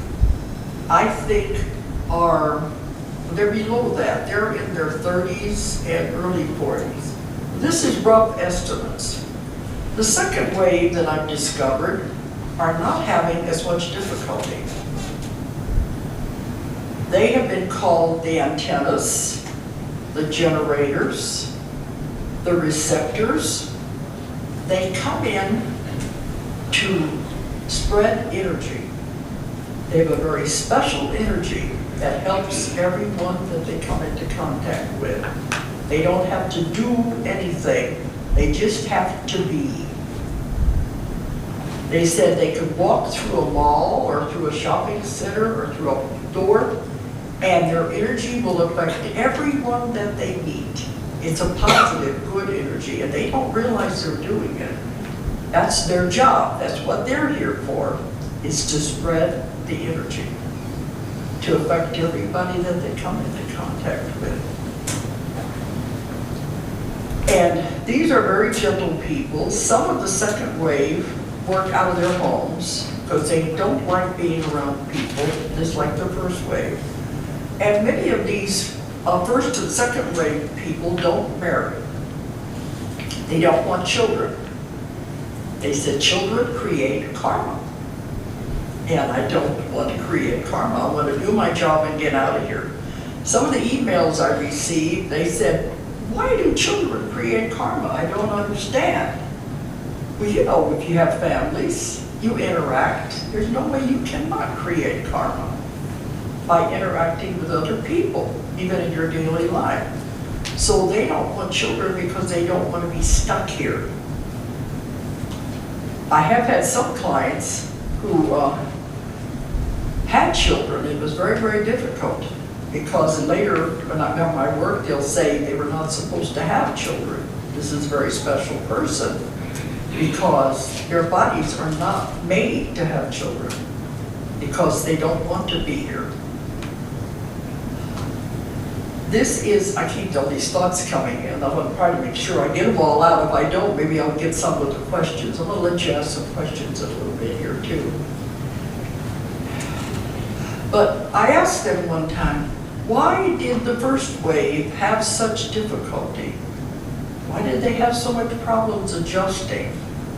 I think, they're below that. They're in their 30s and early 40s. This is rough estimates. The second wave that I've discovered are not having as much difficulty. They have been called the antennas, the generators, the receptors. They come in to spread energy. They have a very special energy that helps everyone that they come into contact with. They don't have to do anything. They just have to be. They said they could walk through a mall or through a shopping center or through a door, and their energy will affect everyone that they meet. It's a positive, good energy, and they don't realize they're doing it. That's their job. That's what they're here for, is to spread the energy, to affect everybody that they come into contact with. And these are very gentle people. Some of the second wave work out of their homes because they don't like being around people, just like the first wave. And many of these first and second wave people don't marry. They don't want children. They said children create karma. And I don't want to create karma. I want to do my job and get out of here. Some of the emails I received, they said, why do children create karma? I don't understand. Well, you know, if you have families, you interact. There's no way you cannot create karma by interacting with other people, even in your daily life. So they don't want children because they don't want to be stuck here. I have had some clients who had children. It was very, very difficult because later when I got my work, they'll say they were not supposed to have children. This is a very special person because their bodies are not made to have children because they don't want to be here. This is, I keep all these thoughts coming in. I'm going to try to make sure I get them all out. If I don't, maybe I'll get some with the questions. I'm going to let you ask some questions a little bit here too. But I asked them one time, why did the first wave have such difficulty? Why did they have so much problems adjusting?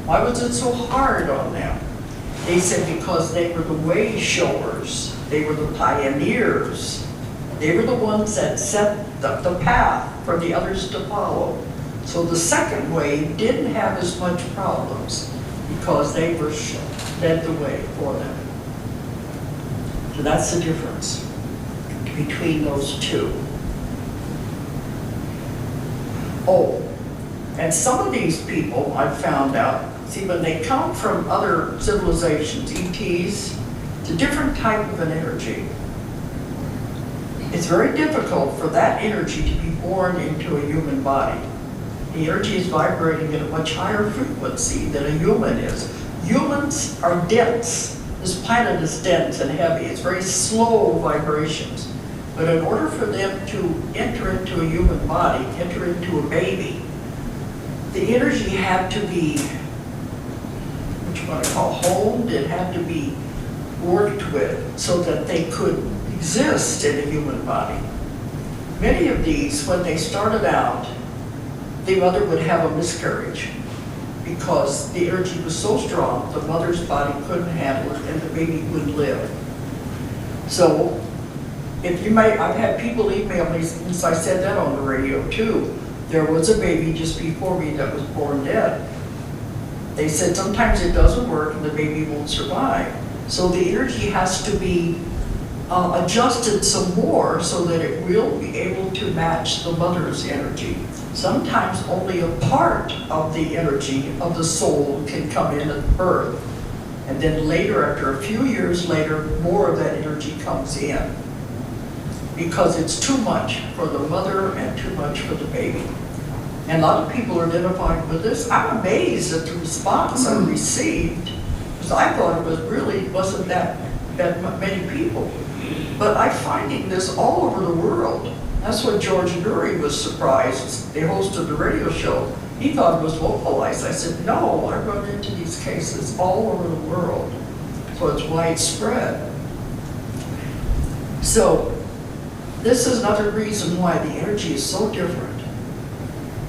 Why was it so hard on them? They said because they were the way showers. They were the pioneers. They were the ones that set the path for the others to follow. So the second wave didn't have as much problems because they were led the way for them. So that's the difference between those two. Oh, and some of these people, I've found out, see, when they come from other civilizations, ETs, it's a different type of an energy. It's very difficult for that energy to be born into a human body. The energy is vibrating at a much higher frequency than a human is. Humans are dense. This planet is dense and heavy. It's very slow vibrations. But in order for them to enter into a human body, enter into a baby, the energy had to be, what you want to call honed, it had to be worked with so that they could exist in a human body. Many of these, when they started out, the mother would have a miscarriage because the energy was so strong, the mother's body couldn't handle it and the baby wouldn't live. So, if you may, I've had people email me since I said that on the radio too. There was a baby just before me that was born dead. They said sometimes it doesn't work and the baby won't survive. So the energy has to be adjusted some more so that it will be able to match the mother's energy. Sometimes only a part of the energy of the soul can come in at birth. And then later, after a few years later, more of that energy comes in. Because it's too much for the mother and too much for the baby. And a lot of people are identifying with this. I'm amazed at the response I received, because I thought it was really wasn't that many people. But I'm finding this all over the world. That's when George Nuri was surprised. They hosted the radio show. He thought it was localized. I said, no, I run into these cases all over the world. So it's widespread. So this is another reason why the energy is so different.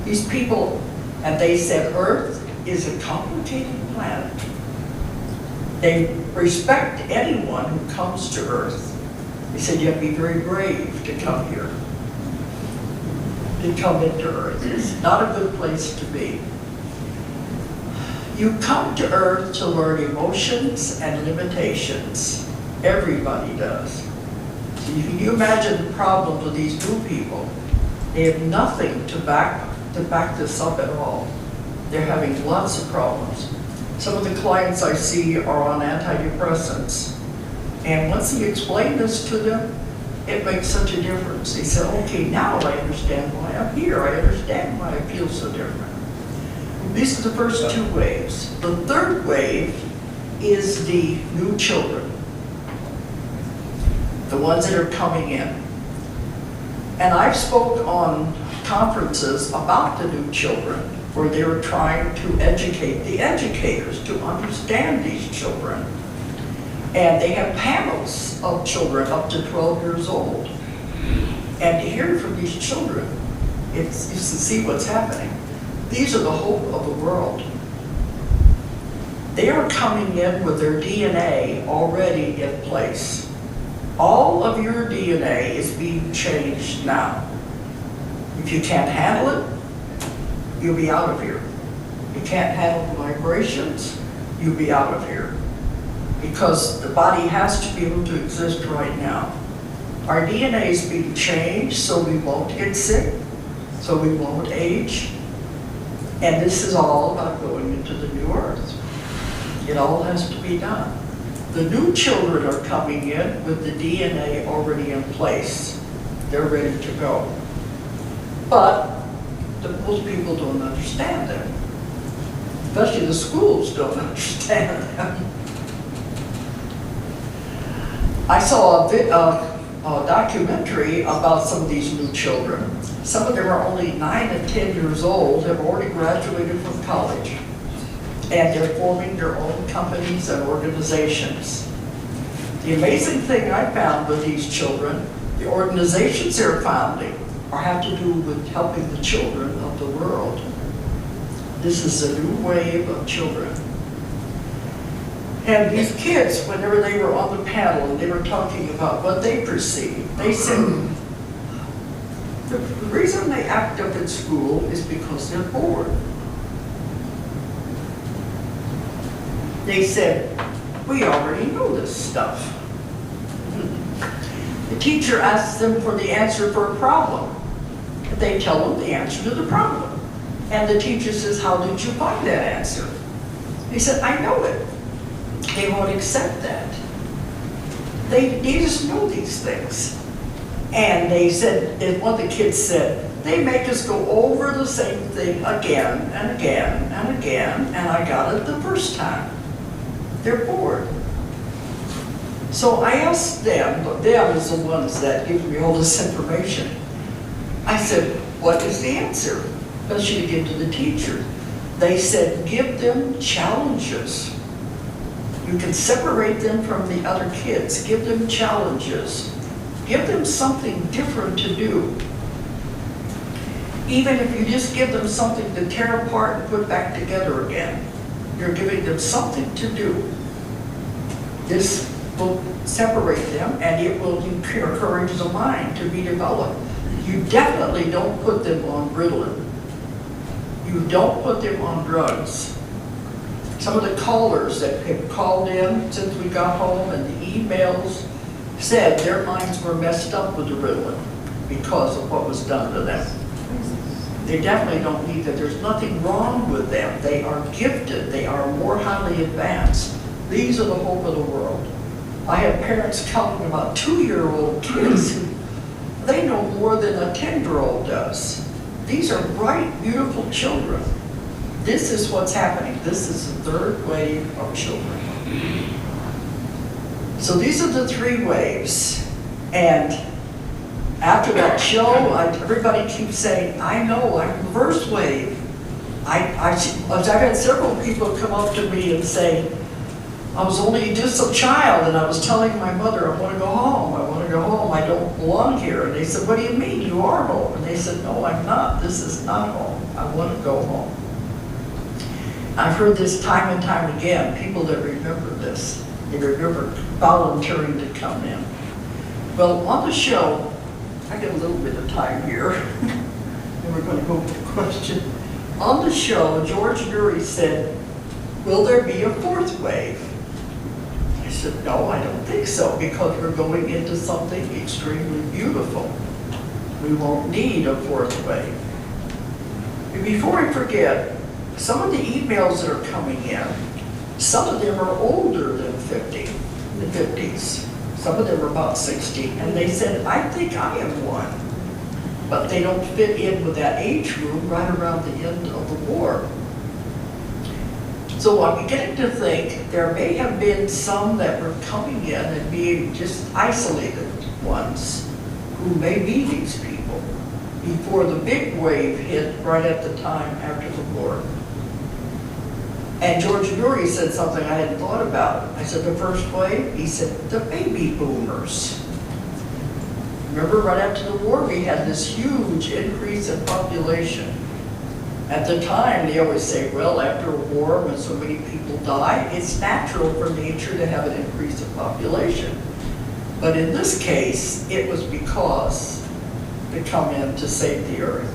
These people, and they said Earth is a complicated planet. They respect anyone who comes to Earth. They said you have to be very brave to come here, to come into Earth. It's not a good place to be. You come to Earth to learn emotions and limitations. Everybody does. So can you imagine the problems with these new people? They have nothing to back this up at all. They're having lots of problems. Some of the clients I see are on antidepressants. And once you explain this to them, it makes such a difference. They say, okay, now I understand why I'm here. I understand why I feel so different. These are the first two waves. The third wave is the new children. The ones that are coming in. And I've spoke on conferences about the new children where they were trying to educate the educators to understand these children. And they have panels of children up to 12 years old. And to hear from these children, it's to see what's happening. These are the hope of the world. They are coming in with their DNA already in place. All of your DNA is being changed now. If you can't handle it, you'll be out of here. You can't handle the vibrations, you'll be out of here. Because the body has to be able to exist right now. Our DNA is being changed so we won't get sick, so we won't age. And this is all about going into the new earth. It all has to be done. The new children are coming in with the DNA already in place. They're ready to go. But most people don't understand them. Especially the schools don't understand them. I saw a documentary about some of these new children. Some of them are only 9 and 10 years old, have already graduated from college, and they're forming their own companies and organizations. The amazing thing I found with these children, the organizations they're founding have to do with helping the children of the world. This is a new wave of children. And these kids, whenever they were on the panel and they were talking about what they perceive, they said, the reason they act up at school is because they're bored. They said, we already know this stuff. The teacher asks them for the answer for a problem. they tell them the answer to the problem. And the teacher says, how did you find that answer? He said, I know it. They won't accept that. They just know these things. And they said, and one of the kids said, they make us go over the same thing again and again and again, and I got it the first time. They're bored. So I asked them is the ones that give me all this information. I said, what is the answer? Especially to give to the teacher. They said, give them challenges. You can separate them from the other kids. Give them challenges. Give them something different to do. Even if you just give them something to tear apart and put back together again, you're giving them something to do. This will separate them, and it will encourage the mind to be developed. You definitely don't put them on Ritalin. You don't put them on drugs. Some of the callers that have called in since we got home and the emails said their minds were messed up with the Ritalin because of what was done to them. They definitely don't need that. There's nothing wrong with them. They are gifted. They are more highly advanced. These are the hope of the world. I have parents telling about 2-year-old kids who they know more than a 10-year-old does. These are bright, beautiful children. This is what's happening. This is the third wave of children. So these are the 3 waves. And after that show, everybody keeps saying, I know, I'm the first wave. I've had several people come up to me and say, I was only just a child and I was telling my mother, I want to go home, I want to go home, I don't belong here. And they said, what do you mean, you are home? And they said, no, I'm not, this is not home, I want to go home. I've heard this time and time again, people that remember this, they remember volunteering to come in. Well, on the show, I get a little bit of time here, and we're going to go to the question. On the show, George Nury said, will there be a 4th wave? I said, no, I don't think so, because we're going into something extremely beautiful. We won't need a 4th wave. And before I forget, some of the emails that are coming in, some of them are older than 50, in the 50s. Some of them are about 60, and they said, I think I am one. But they don't fit in with that age group right around the end of the war. So I'm beginning to think there may have been some that were coming in and being just isolated ones who may be these people before the big wave hit right at the time after the war. And George Nury said something I hadn't thought about. I said, the first wave? He said, the baby boomers. Remember, right after the war, we had this huge increase in population. At the time, they always say, well, after a war, when so many people die, it's natural for nature to have an increase in population. But in this case, it was because they come in to save the earth.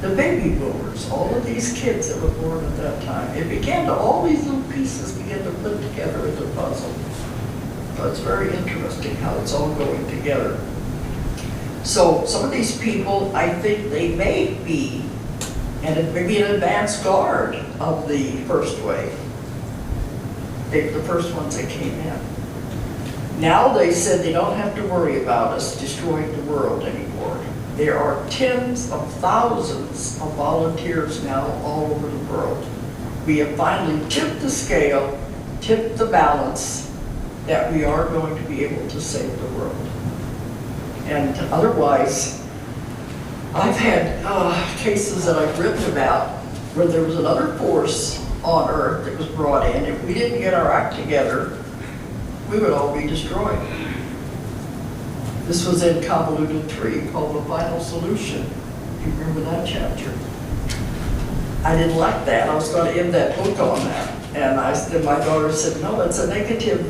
The baby boomers, all of these kids that were born at that time, it began to, all these little pieces began to put together as a puzzle. So it's very interesting how it's all going together. So some of these people, I think they may be, and it may be an advanced guard of the first wave. The first ones that came in. Now they said they don't have to worry about us destroying the world anymore. There are tens of thousands of volunteers now all over the world. We have finally tipped the scale, tipped the balance, that we are going to be able to save the world. And otherwise, I've had cases that I've written about where there was another force on Earth that was brought in. If we didn't get our act together, we would all be destroyed. This was in Convoluted 3, called The Final Solution. You remember that chapter? I didn't like that. I was going to end that book on that. And my daughter said, no, that's a negative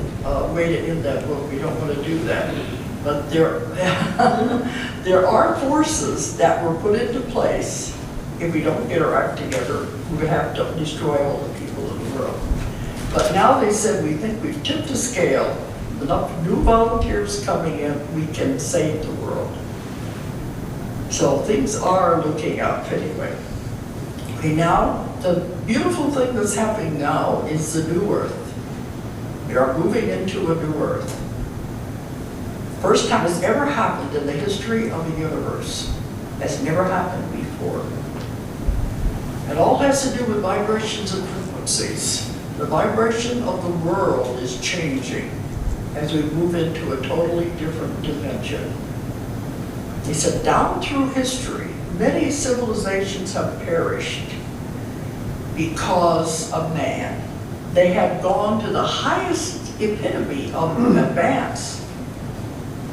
way to end that book. We don't want to do that. But there are forces that were put into place. If we don't get our act together, we would have to destroy all the people in the world. But now they said, we think we've tipped the scale. Enough new volunteers coming in, we can save the world. So things are looking up anyway. Okay, now the beautiful thing that's happening now is the new earth. We are moving into a new earth. First time it's ever happened in the history of the universe. Has never happened before. It all has to do with vibrations and frequencies. The vibration of the world is changing as we move into a totally different dimension. He said, down through history, many civilizations have perished because of man. They have gone to the highest epitome of advance.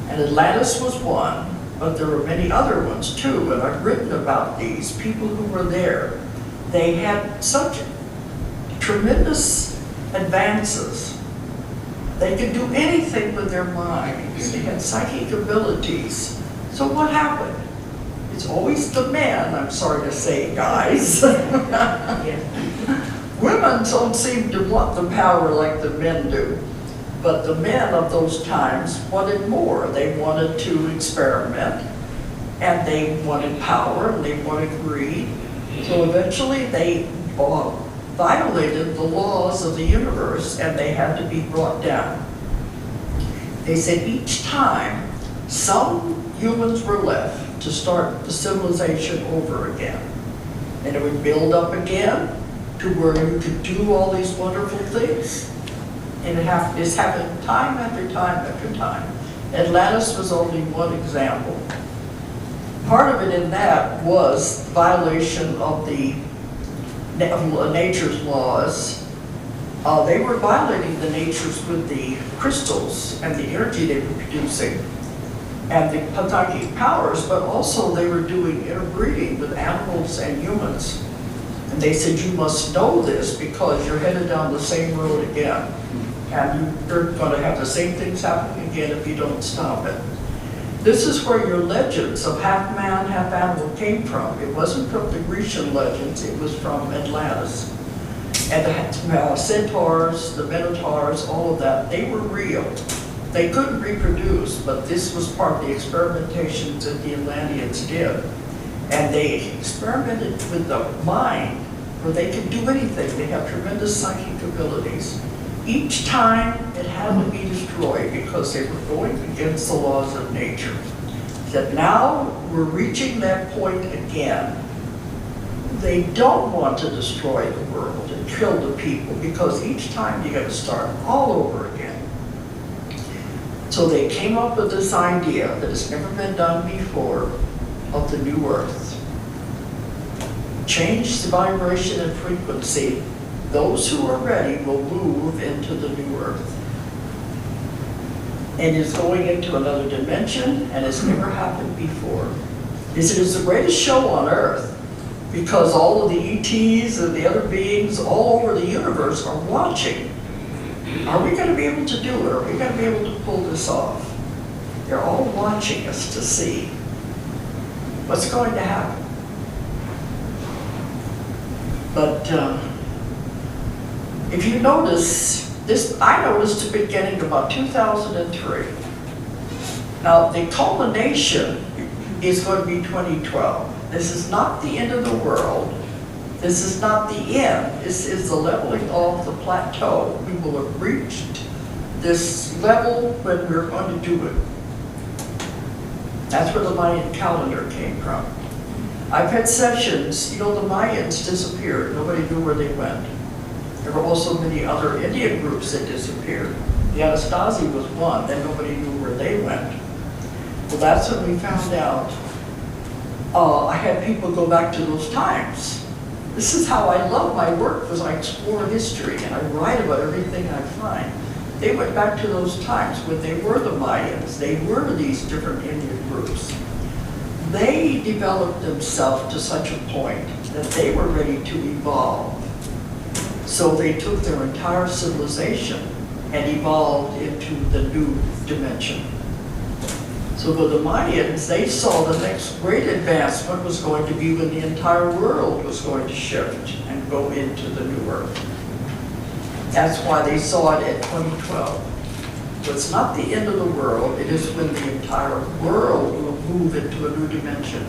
And Atlantis was one, but there were many other ones too, and I've written about these people who were there. They had such tremendous advances. They could do anything with their minds. They had psychic abilities. So what happened? It's always the men, I'm sorry to say, guys. Women don't seem to want the power like the men do. But the men of those times wanted more. They wanted to experiment, and they wanted power, and they wanted greed. So eventually they violated the laws of the universe, and they had to be brought down. They said each time some humans were left to start the civilization over again. And it would build up again to where you could do all these wonderful things. And it's happened time after time after time. Atlantis was only one example. Part of it in that was violation of the nature's laws. They were violating the natures with the crystals and the energy they were producing and the psychic powers, but also they were doing interbreeding with animals and humans. And they said, you must know this because you're headed down the same road again. And you're going to have the same things happen again if you don't stop it. This is where your legends of half man, half animal came from. It wasn't from the Grecian legends, it was from Atlantis. And the centaurs, the minotaurs, all of that, they were real. They couldn't reproduce, but this was part of the experimentations that the Atlanteans did. And they experimented with the mind, where they could do anything. They have tremendous psychic abilities. Each time it had to be destroyed because they were going against the laws of nature. That now we're reaching that point again. They don't want to destroy the world and kill the people because each time you got to start all over again. So they came up with this idea that has never been done before of the new earth. Change the vibration and frequency. Those who are ready will move into the new earth. And is going into another dimension, and it's never happened before. It is the greatest show on earth because all of the ETs and the other beings all over the universe are watching. Are we going to be able to do it? Are we going to be able to pull this off? They're all watching us to see what's going to happen. But if you notice, I noticed the beginning about 2003. Now, the culmination is going to be 2012. This is not the end of the world. This is not the end. This is the leveling of the plateau. We will have reached this level when we're going to do it. That's where the Mayan calendar came from. I've had sessions, the Mayans disappeared. Nobody knew where they went. There were also many other Indian groups that disappeared. The Anastasi was one, then nobody knew where they went. Well, that's when we found out. I had people go back to those times. This is how I love my work, because I explore history and I write about everything I find. They went back to those times when they were the Mayans. They were these different Indian groups. They developed themselves to such a point that they were ready to evolve. So they took their entire civilization and evolved into the new dimension. So for the Mayans, they saw the next great advancement was going to be when the entire world was going to shift and go into the new earth. That's why they saw it at 2012. So it's not the end of the world, it is when the entire world will move into a new dimension.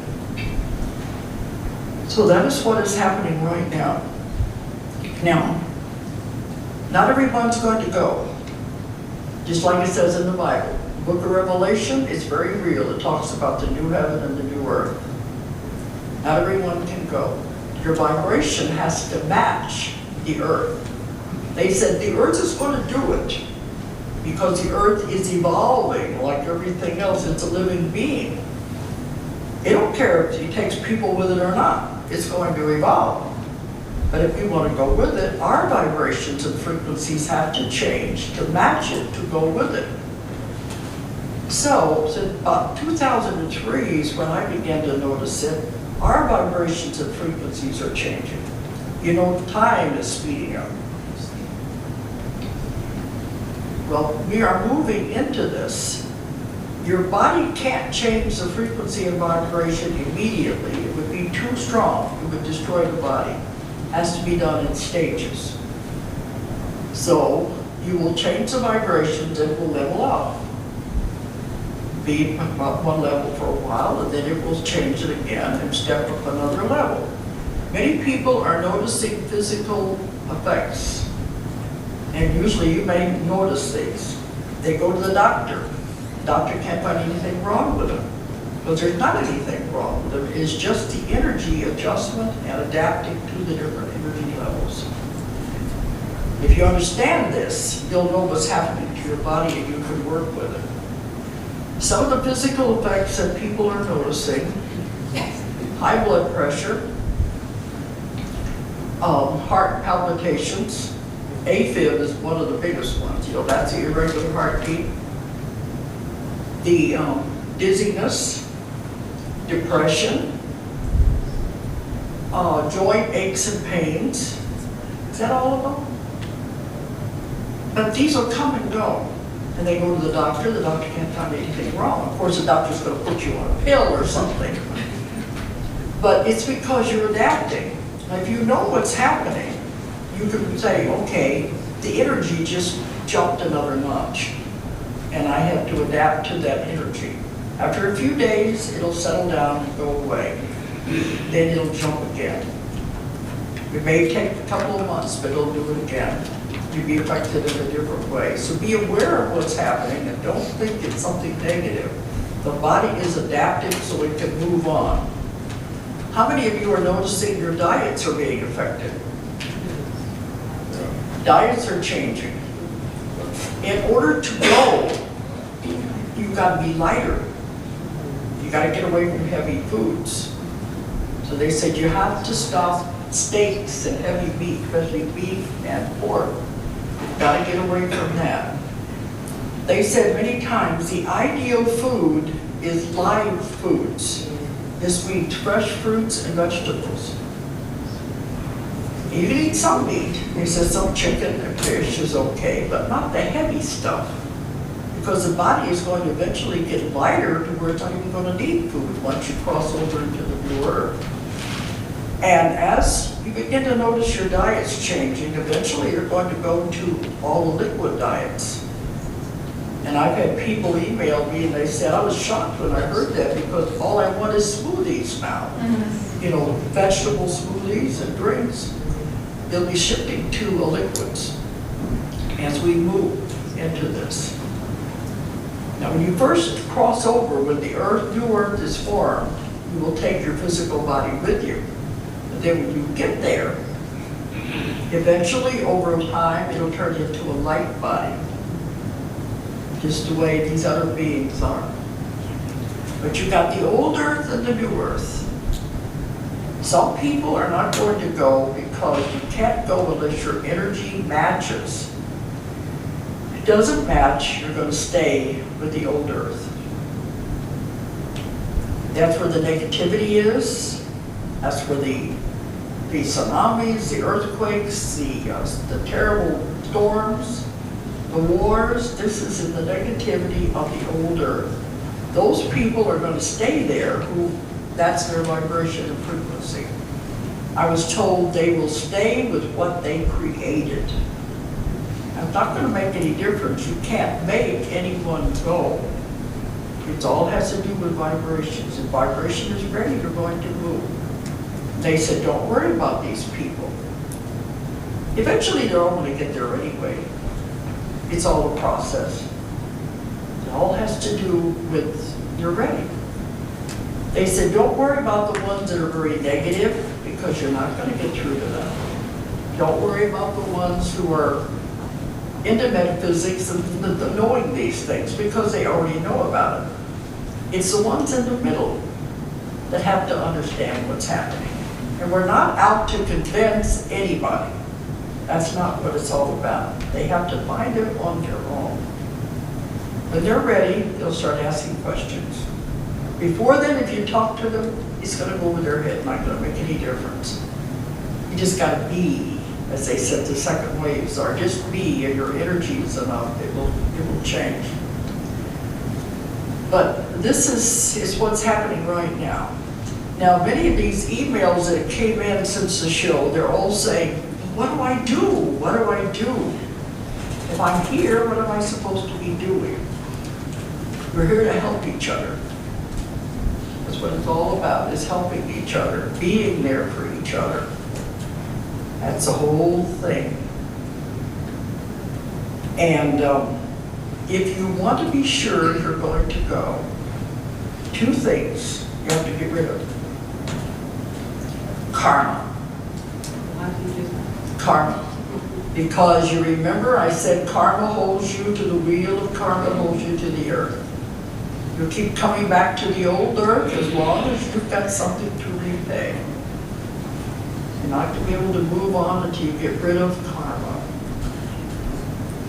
So that is what is happening right now. Now, not everyone's going to go. Just like it says in the Bible. The book of Revelation is very real. It talks about the new heaven and the new earth. Not everyone can go. Your vibration has to match the earth. They said the earth is going to do it because the earth is evolving like everything else. It's a living being. They don't care if it takes people with it or not. It's going to evolve. But if we want to go with it, our vibrations and frequencies have to change to match it, to go with it. So, since about 2003 is when I began to notice it, our vibrations and frequencies are changing. You know, time is speeding up. Well, we are moving into this. Your body can't change the frequency and vibration immediately. It would be too strong. It would destroy the body. It has to be done in stages. So you will change the vibrations and it will level out. Be about one level for a while, and then it will change it again and step up another level. Many people are noticing physical effects. And usually you may notice these. They go to the doctor. The doctor can't find anything wrong with them. Because there's not anything wrong with them. It's just the energy adjustment and adapting to the different energy levels. If you understand this, you'll know what's happening to your body and you can work with it. Some of the physical effects that people are noticing, high blood pressure, heart palpitations. AFib is one of the biggest ones. You know, that's the irregular heartbeat. The dizziness, depression, joint aches and pains. Is that all of them? But these will come and go. And they go to the doctor can't find anything wrong. Of course, the doctor's going to put you on a pill or something. But it's because you're adapting. Now, if you know what's happening, you can say, okay, the energy just jumped another notch. And I have to adapt to that energy. After a few days, it'll settle down and go away. Then it'll jump again. It may take a couple of months, but it'll do it again. You'll be affected in a different way. So be aware of what's happening and don't think it's something negative. The body is adapting so it can move on. How many of you are noticing your diets are being affected? Diets are changing. In order to go, you've got to be lighter. You got to get away from heavy foods. So they said you have to stop steaks and heavy meat, especially beef and pork. You've got to get away from that. They said many times the ideal food is live foods. This means fresh fruits and vegetables. You can eat some meat. They said some chicken and fish is okay, but not the heavy stuff. Because the body is going to eventually get lighter to where it's not even going to need food once you cross over into the new earth. And as you begin to notice your diets changing, eventually you're going to go to all the liquid diets. And I've had people email me and they said, I was shocked when I heard that because all I want is smoothies now. You know, vegetable smoothies and drinks. They'll be shifting to the liquids as we move into this. Now when you first cross over, when the new earth is formed, you will take your physical body with you. But then when you get there, eventually over time it'll turn into a light body. Just the way these other beings are. But you've got the old earth and the new earth. Some people are not going to go because you can't go unless your energy matches. If it doesn't match, you're going to stay with the old earth. That's where the negativity is. That's where the tsunamis, the earthquakes, the terrible storms, the wars. This is in the negativity of the old earth. Those people are going to stay there that's their vibration and frequency. I was told they will stay with what they created. It's not going to make any difference. You can't make anyone go. It all has to do with vibrations. If vibration is ready, you're going to move. They said, don't worry about these people. Eventually they're all going to get there anyway. It's all a process. It all has to do with you're ready. They said, don't worry about the ones that are very negative because you're not going to get through to them. Don't worry about the ones who are into metaphysics and knowing these things because they already know about it. It's the ones in the middle that have to understand what's happening. And we're not out to convince anybody. That's not what it's all about. They have to find it on their own. When they're ready, they'll start asking questions. Before then, if you talk to them, it's going to go over their head, not going to make any difference. You just got to be, as they said, the second waves are. Just be, and your energy is enough. It will change. But this is what's happening right now. Now, many of these emails that came in since the show, they're all saying, what do I do? What do I do? If I'm here, what am I supposed to be doing? We're here to help each other. That's what it's all about, is helping each other, being there for each other. That's the whole thing. And if you want to be sure you're going to go, two things you have to get rid of. Karma. Karma. Because you remember I said karma holds you to the wheel of karma holds you to the earth. You keep coming back to the old earth as long as you've got something to repay. You're not going to be able to move on until you get rid of karma.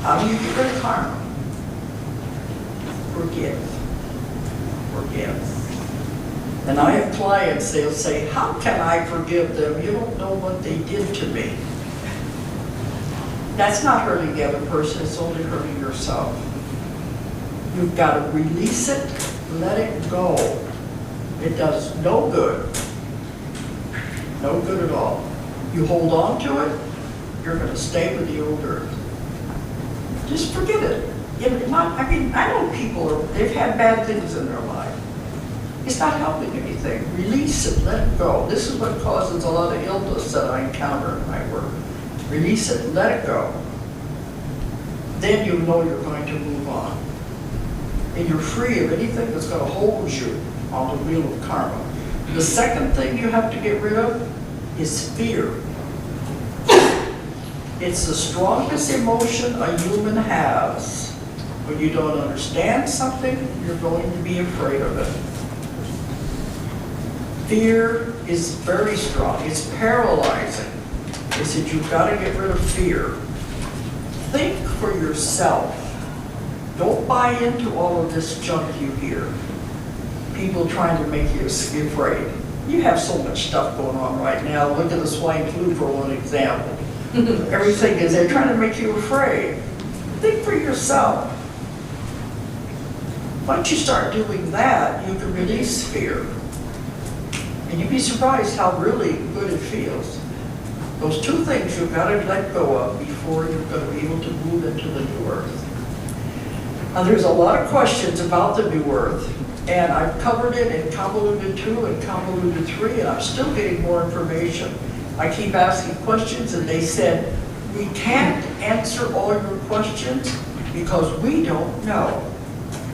How do you get rid of karma? Forgive. Forgive. And I have clients, they'll say, how can I forgive them? You don't know what they did to me. That's not hurting the other person, it's only hurting yourself. You've got to release it, let it go. It does no good. No good at all. You hold on to it, you're going to stay with the old earth. Just forget it. I know people, they've had bad things in their life. It's not helping anything. Release it, let it go. This is what causes a lot of illness that I encounter in my work. Release it, let it go. Then you know you're going to move on. And you're free of anything that's going to hold you on the wheel of karma. The second thing you have to get rid of is fear. It's the strongest emotion a human has. When you don't understand something, you're going to be afraid of it. Fear is very strong. It's paralyzing. They said you've got to get rid of fear. Think for yourself. Don't buy into all of this junk you hear. People trying to make you afraid. You have so much stuff going on right now. Look at the swine flu for one example. Everything is, they're trying to make you afraid. Think for yourself. Once you start doing that, you can release fear. And you'd be surprised how really good it feels. Those two things you've got to let go of before you're going to be able to move into the new earth. Now there's a lot of questions about the new earth, and I've covered it in convoluted 2 and convoluted 3, and I'm still getting more information. I keep asking questions, and they said, we can't answer all your questions because we don't know.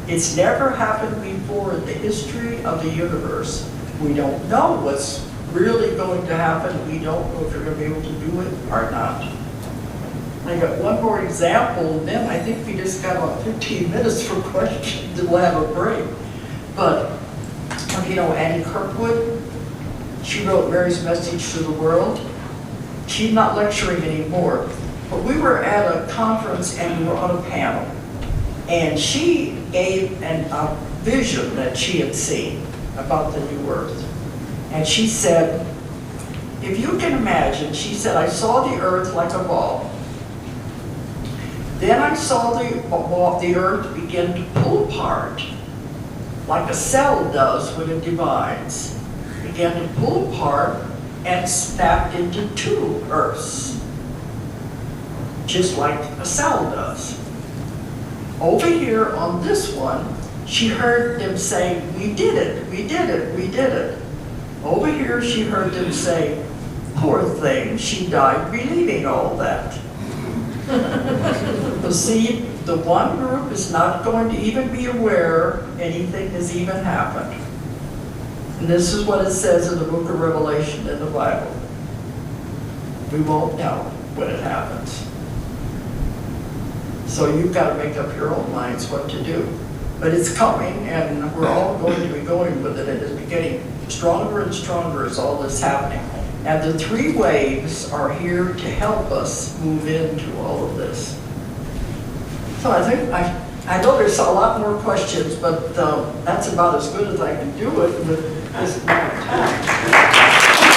It's never happened before in the history of the universe. We don't know what's really going to happen. We don't know if you're going to be able to do it or not. I got one more example, and then I think we just got about 15 minutes for questions, and we'll have a break. But, you know, Annie Kirkwood, she wrote Mary's Message to the World. She's not lecturing anymore, but we were at a conference and we were on a panel. And she gave a vision that she had seen about the new earth. And she said, if you can imagine, she said, I saw the earth like a ball. Then I saw the earth begin to pull apart, like a cell does when it divides. It began to pull apart and snapped into 2 earths, just like a cell does. Over here on this one, she heard them say, we did it, we did it, we did it. Over here, she heard them say, poor thing, she died believing all that. But see, the one group is not going to even be aware anything has even happened. And this is what it says in the book of Revelation in the Bible. We won't know when it happens. So you've got to make up your own minds what to do. But it's coming, and we're all going to be going with it, and it's getting stronger and stronger as all this happening. And the 3 waves are here to help us move into all of this. So I think, I know there's a lot more questions, but that's about as good as I can do it with this amount of time.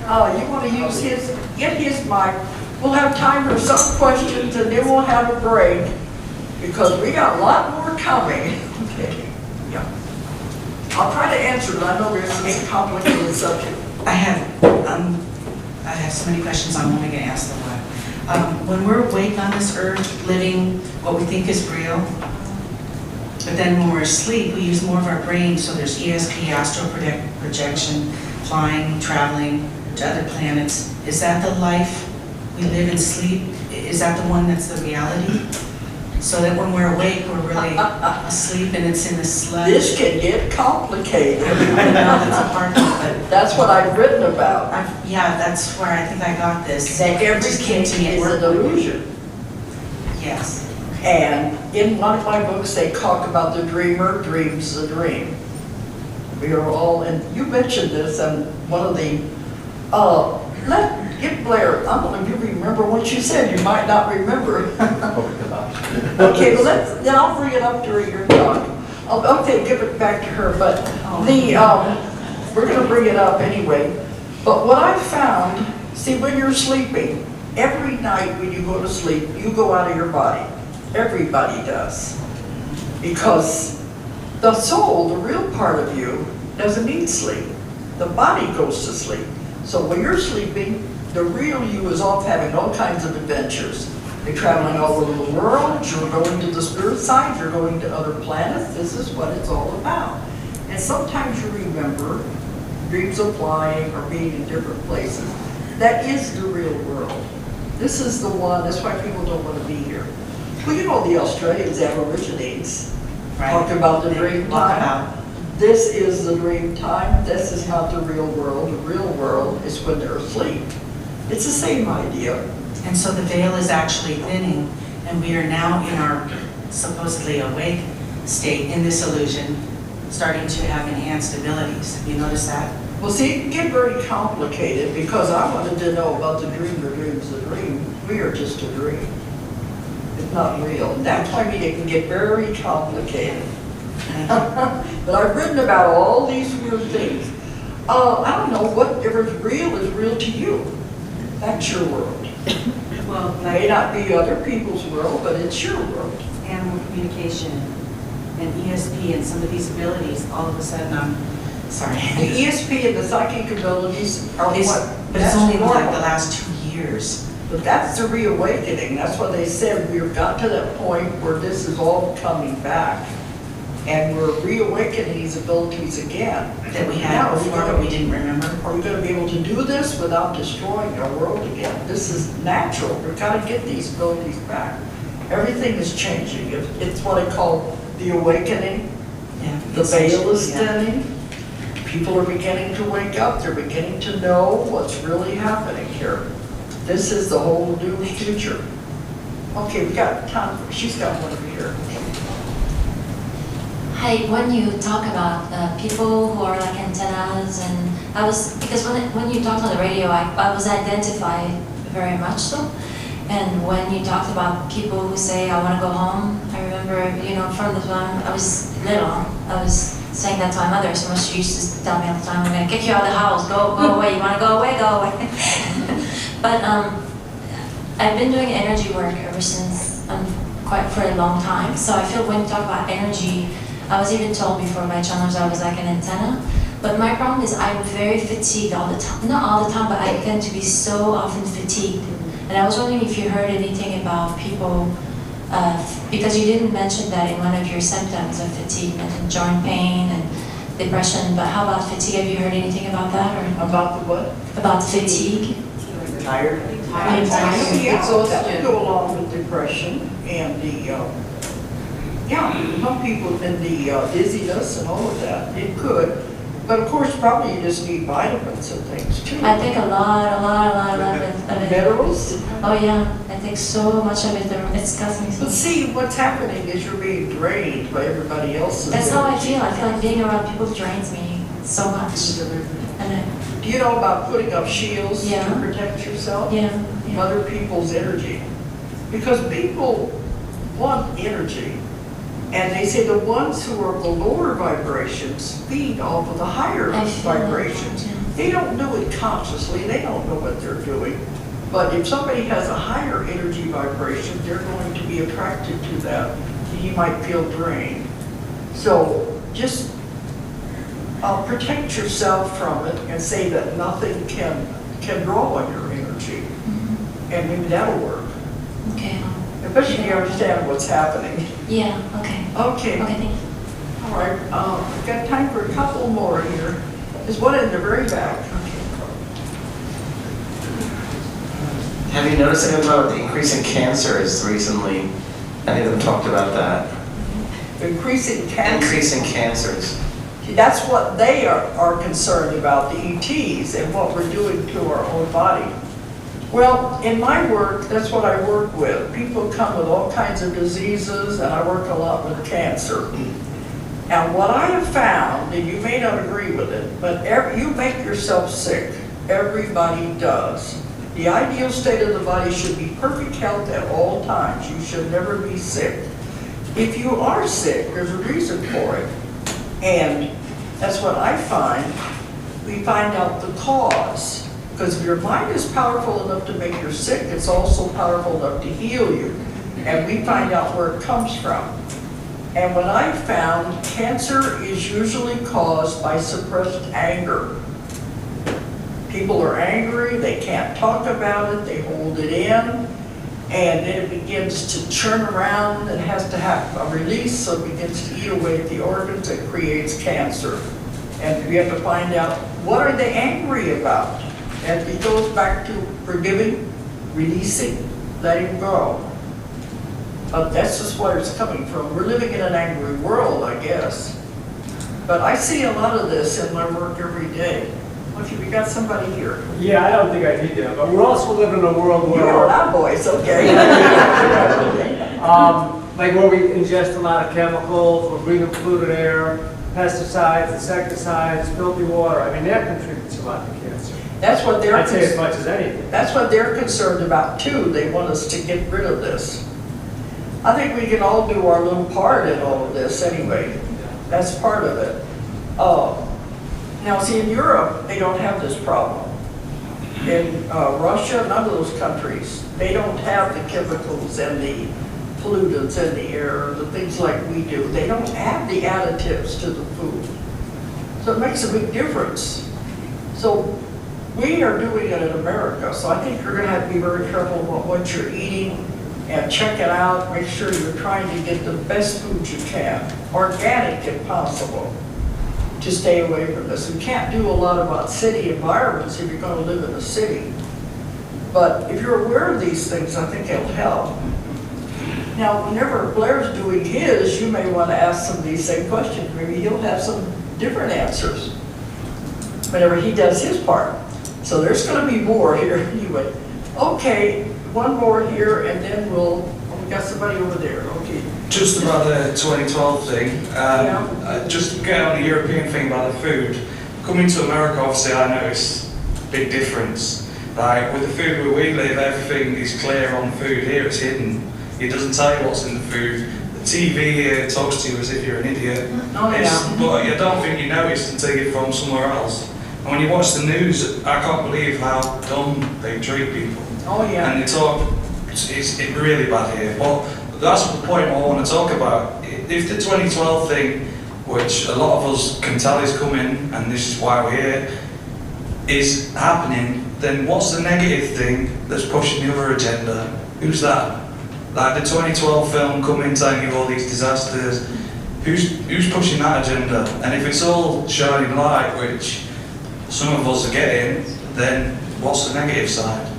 You want to use get his mic. We'll have time for some questions and then we'll have a break because we got a lot more coming. Okay. Yeah. I'll try to answer, but I know there's a complicated subject. I have so many questions I'm only going to ask them one. When we're awake on this earth, living what we think is real, but then when we're asleep, we use more of our brain, so there's ESP, astral projection, flying, traveling to other planets. Is that the life we live and sleep? Is that the one that's the reality? So that when we're awake, we're really asleep and it's in the sludge. This can get complicated. I know that's a hard one, but that's what I've written about. yeah, that's where I think I got this. That It just came to me everything at is an work. illusion. Yes. And in one of my books, they talk about the dreamer dreams the dream. We are all, and you mentioned this, and one of the, get Blair, I'm going to remember what you said, you might not remember. Okay, well then I'll bring it up during your talk. Okay, give it back to her, but we're going to bring it up anyway. But what I found, see, when you're sleeping, every night when you go to sleep, you go out of your body. Everybody does. Because the soul, the real part of you, doesn't need sleep. The body goes to sleep. So when you're sleeping, the real you is off having all kinds of adventures. You're traveling all over the world, you're going to the spirit side, you're going to other planets. This is what it's all about. And sometimes you remember dreams of flying or being in different places. That is the real world. This is the one, that's why people don't want to be here. Well, you know the Australians, the Aborigines, talk about the dream time. This is the dream time. This is not the real world. The real world is when they're asleep. It's the same idea. And so the veil is actually thinning, and we are now in our supposedly awake state in this illusion, starting to have enhanced abilities. Have you noticed that? Well, see, it can get very complicated because I wanted to know about the dream. The dream's the dream. We are just a dream. It's not real. And that's why it can get very complicated. But I've written about all these weird things. I don't know, whatever's real is real to you. That's your world. Well, It may not be other people's world, but it's your world. animal communication and ESP and some of these abilities, all of a sudden Sorry. The ESP and the psychic abilities are It's- what? But it's that's only like normal. the last 2 years. But that's the reawakening. That's what they said. We've got to that point where this is all coming back. And we're reawakening these abilities again. That we Now, had are we before, gonna- but we didn't remember. Are we going to be able to do this without destroying our world again? This is natural. We've got to get these abilities back. Everything is changing. It's what I call the awakening. Yeah. The veil is Yeah. thinning. People are beginning to wake up. They're beginning to know what's really happening here. This is the whole new future. Okay, we got time. She's got one over here. Hi, when you talk about people who are like antennas, and because when you talked on the radio, I was identified very much so. And when you talked about people who say, I want to go home, I remember, from the time I was little, I was saying that to my mother. So much she used to tell me all the time, I'm going to kick you out of the house, go away, you want to go away, go away. But I've been doing energy work ever since, quite for a long time. So I feel when you talk about energy, I was even told before by channels I was like an antenna. But my problem is I'm very fatigued all the time. Not all the time, but I tend to be so often fatigued. And I was wondering if you heard anything about people Because you didn't mention that in one of your symptoms of fatigue, you mentioned joint pain and depression, but how about fatigue? Have you heard anything about that? Or About the what? about fatigue? Tired? Exhausted go along with depression and some people in the dizziness and all of that. It could, but of course, probably you just need vitamins and things too. I think a lot of it. Minerals. Oh yeah, I think so much of it. It's causing me But so. see, what's happening is you're being drained by everybody else's. That's how I energy. feel. I feel like being around people drains me so much. And Do you know about putting up shields Yeah. to protect yourself from yeah. other people's energy? Because people want energy. And they say the ones who are the lower vibrations feed off of the higher I feel that, vibrations. yeah. They don't do it consciously, they don't know what they're doing. But if somebody has a higher energy vibration, they're going to be attracted to that. And you might feel drained. So just protect yourself from it and say that nothing can draw on your energy. And maybe that'll work. Okay. Especially if you understand what's happening. Yeah. Okay. Okay. Okay. Thank you. All right, we've got time for a couple more here. There's one in the very back. Have you noticed anything about the increase in cancers recently? Any of them talked about that? Increasing cancer. Increase in cancers. That's what they are concerned about, the ETs, and what we're doing to our own body. Well, in my work, that's what I work with. People come with all kinds of diseases, and I work a lot with cancer. And what I have found, and you may not agree with it, but you make yourself sick. Everybody does. The ideal state of the body should be perfect health at all times. You should never be sick. If you are sick, there's a reason for it. And that's what I find. We find out the cause. Because if your mind is powerful enough to make you sick, it's also powerful enough to heal you. And we find out where it comes from. And what I found, cancer is usually caused by suppressed anger. People are angry, they can't talk about it, they hold it in, and then it begins to churn around and has to have a release, so it begins to eat away at the organs and creates cancer. And we have to find out, what are they angry about? And it goes back to forgiving, releasing, letting go. That's just where it's coming from. We're living in an angry world, I guess. But I see a lot of this in my work every day. Okay, we got somebody here. Yeah, I don't think I need that, but we're also living in a world where... You're loud voice, okay. like where we ingest a lot of chemicals, we're breathing polluted air, pesticides, insecticides, filthy water. I mean, that contributes a lot to cancer. That's what they're I'd say as much as anything. That's what they're concerned about too. They want us to get rid of this. I think we can all do our little part in all of this anyway. That's part of it. Now see, in Europe, they don't have this problem. In Russia, none of those countries, they don't have the chemicals and the pollutants in the air, the things like we do. They don't have the additives to the food. So it makes a big difference. So we are doing it in America, so I think you're going to have to be very careful about what you're eating and check it out. Make sure you're trying to get the best food you can, organic if possible, to stay away from this. We can't do a lot about city environments if you're going to live in a city. But if you're aware of these things, I think it'll help. Now, whenever Blair's doing his, you may want to ask some of these same questions. Maybe he'll have some different answers whenever he does his part. So there's going to be more here anyway. Okay, one more here, and then we got somebody over there. Okay. Just about the 2012 thing, just get on the European thing about the food. Coming to America, obviously, I noticed a big difference. Like with the food where we live, everything is clear on food. Here it's hidden. It doesn't tell you what's in the food. The TV here talks to you as if you're an idiot. Oh, yeah. But I don't think you notice until you're from somewhere else. And when you watch the news, I can't believe how dumb they treat people. Oh, yeah. And they talk, it's really bad here. But that's the point I want to talk about. If the 2012 thing, which a lot of us can tell is coming, and this is why we're here, is happening, then what's the negative thing that's pushing the other agenda? Who's that? Like the 2012 film coming telling you all these disasters, who's pushing that agenda? And if it's all shining light, which some of us are getting, then what's the negative side?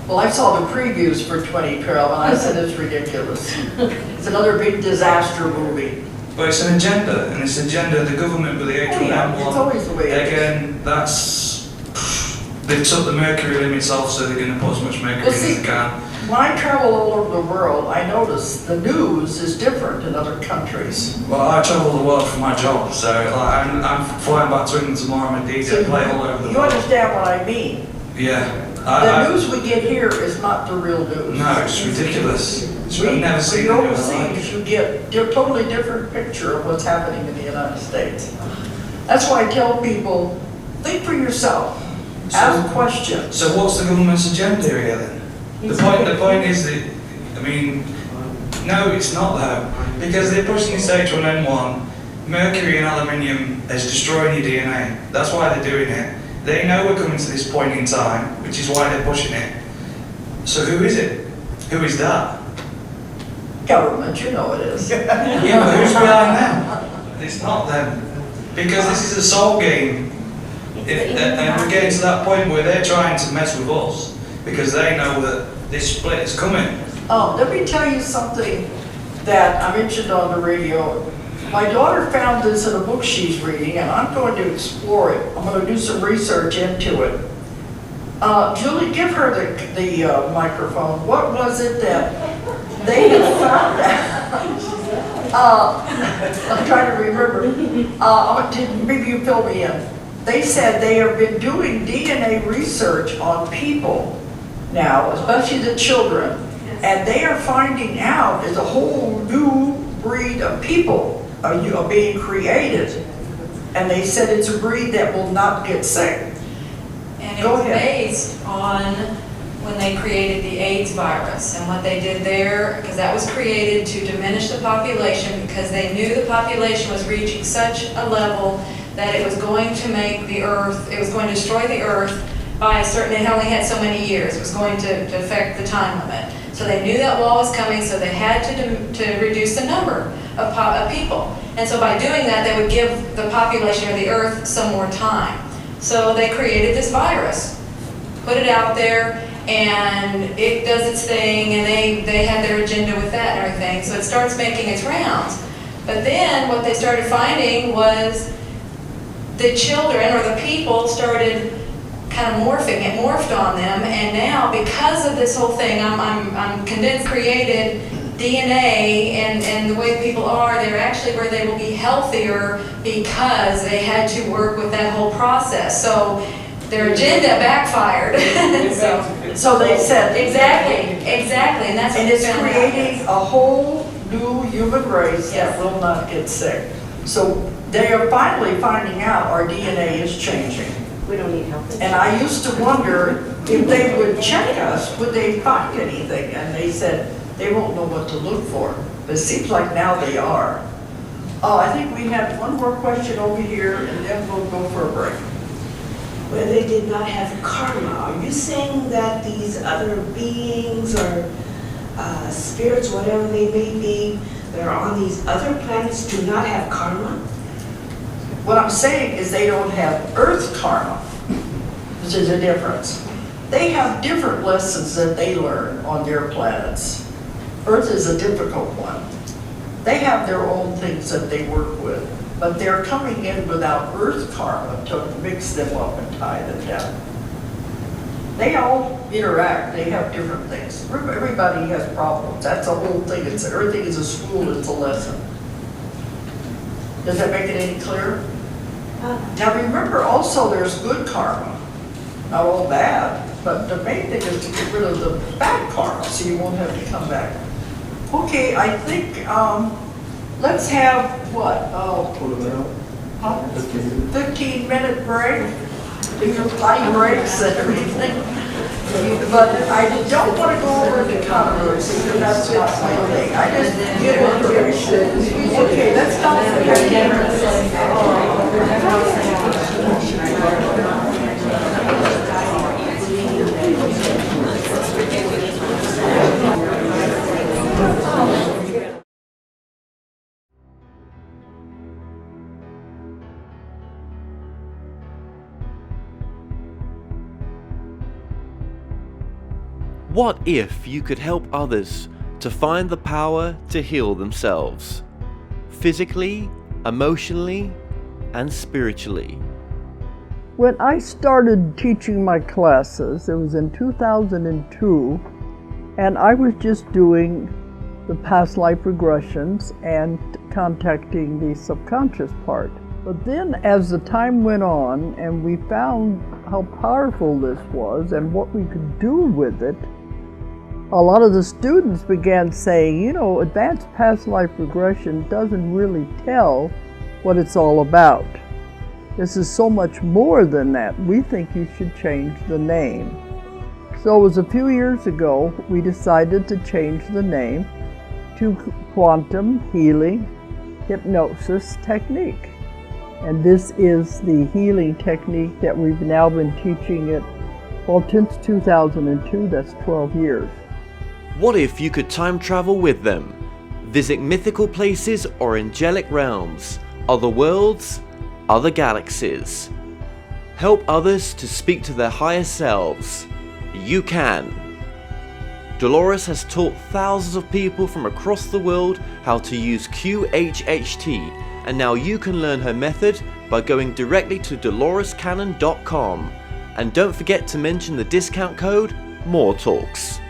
Well, I saw the previews for 2012 and I said it's ridiculous. It's another big disaster movie. But it's an agenda, and this agenda, the government with the H1N1, it's always the way it is. again, they've took the mercury limits off, so they're going to put as much mercury as they can. When I travel all over the world, I notice the news is different in other countries. Well, I travel the world for my job, so like, I'm flying back to England tomorrow. I'm a DJ, play all over the You world. understand what I mean? Yeah. The news we get here is not the real news. No, it's ridiculous. I've never seen When it you're like. overseas, you get a totally different picture of what's happening in the United States. That's why I tell people, think for yourself, ask questions. So what's the government's agenda here then? The point is that, I mean, no, it's not though, because they're pushing this H1N1, mercury and aluminium is destroying your DNA. That's why they're doing it. They know we're coming to this point in time, which is why they're pushing it. So who is it? Who is that? Government, you know it is. Yeah, but who's behind them? It's not them. Because this is a soul game. And we're getting to that point where they're trying to mess with us because they know that this split is coming. Let me tell you something that I mentioned on the radio. My daughter found this in a book she's reading, and I'm going to explore it. I'm going to do some research into it. Julie, give her the microphone. What was it that they had found out? I'm trying to remember. Maybe you fill me in. They said they have been doing DNA research on people now, especially the children, and they are finding out there's a whole new breed of people are being created, and they said it's a breed that will not get sick. And it Go was ahead. based on when they created the AIDS virus and what they did there, because that was created to diminish the population because they knew the population was reaching such a level that it was going to make the earth, it was going to destroy the earth by a certain, it only had so many years, it was going to affect the time limit. So they knew that wall was coming, so they had to reduce the number of people. And so by doing that, they would give the population of the earth some more time. So they created this virus, put it out there, and it does its thing, and they had their agenda with that and everything. So it starts making its rounds. But then what they started finding was the children or the people started kind of morphing, it morphed on them, and now because of this whole thing, I'm convinced created DNA and the way people are, they're actually where they will be healthier because they had to work with that whole process. So their agenda backfired. So they said exactly, and that's what and they it's found out. creating a whole new human race that will not get sick. So they are finally finding out our DNA is changing. We don't need help. And I used to wonder if they would check us, would they find anything? And they said they won't know what to look for. But it seems like now they are. I think we have one more question over here, and then we'll go for a break. Where they did not have karma. Are you saying that these other beings or spirits, whatever they may be, that are on these other planets do not have karma? What I'm saying is they don't have Earth karma, which is a difference. They have different lessons that they learn on their planets. Earth is a difficult one. They have their own things that they work with, but they're coming in without Earth karma to mix them up and tie them down. They all interact, they have different things. Everybody has problems, that's the whole thing. Everything is a school, it's a lesson. Does that make it any clearer? Now remember also there's good karma, not all bad, but the main thing is to get rid of the bad karma so you won't have to come back. Okay, I think, let's have what? 15-minute break. We can fly breaks and everything. But I don't want to go over the controversy because that's not my thing. I just get information. Okay, let's stop for 10 minutes. What if you could help others to find the power to heal themselves? Physically, emotionally, and spiritually. When I started teaching my classes, it was in 2002, and I was just doing the past life regressions and contacting the subconscious part. But then as the time went on and we found how powerful this was and what we could do with it, a lot of the students began saying, you know, advanced past life regression doesn't really tell what it's all about. This is so much more than that. We think you should change the name. So it was a few years ago we decided to change the name to Quantum Healing Hypnosis Technique. And this is the healing technique that we've now been teaching it, well, since 2002, that's 12 years. What if you could time travel with them? Visit mythical places or angelic realms, other worlds, other galaxies. Help others to speak to their higher selves. You can. Dolores has taught thousands of people from across the world how to use QHHT, and now you can learn her method by going directly to DoloresCannon.com. And don't forget to mention the discount code MORETALKS.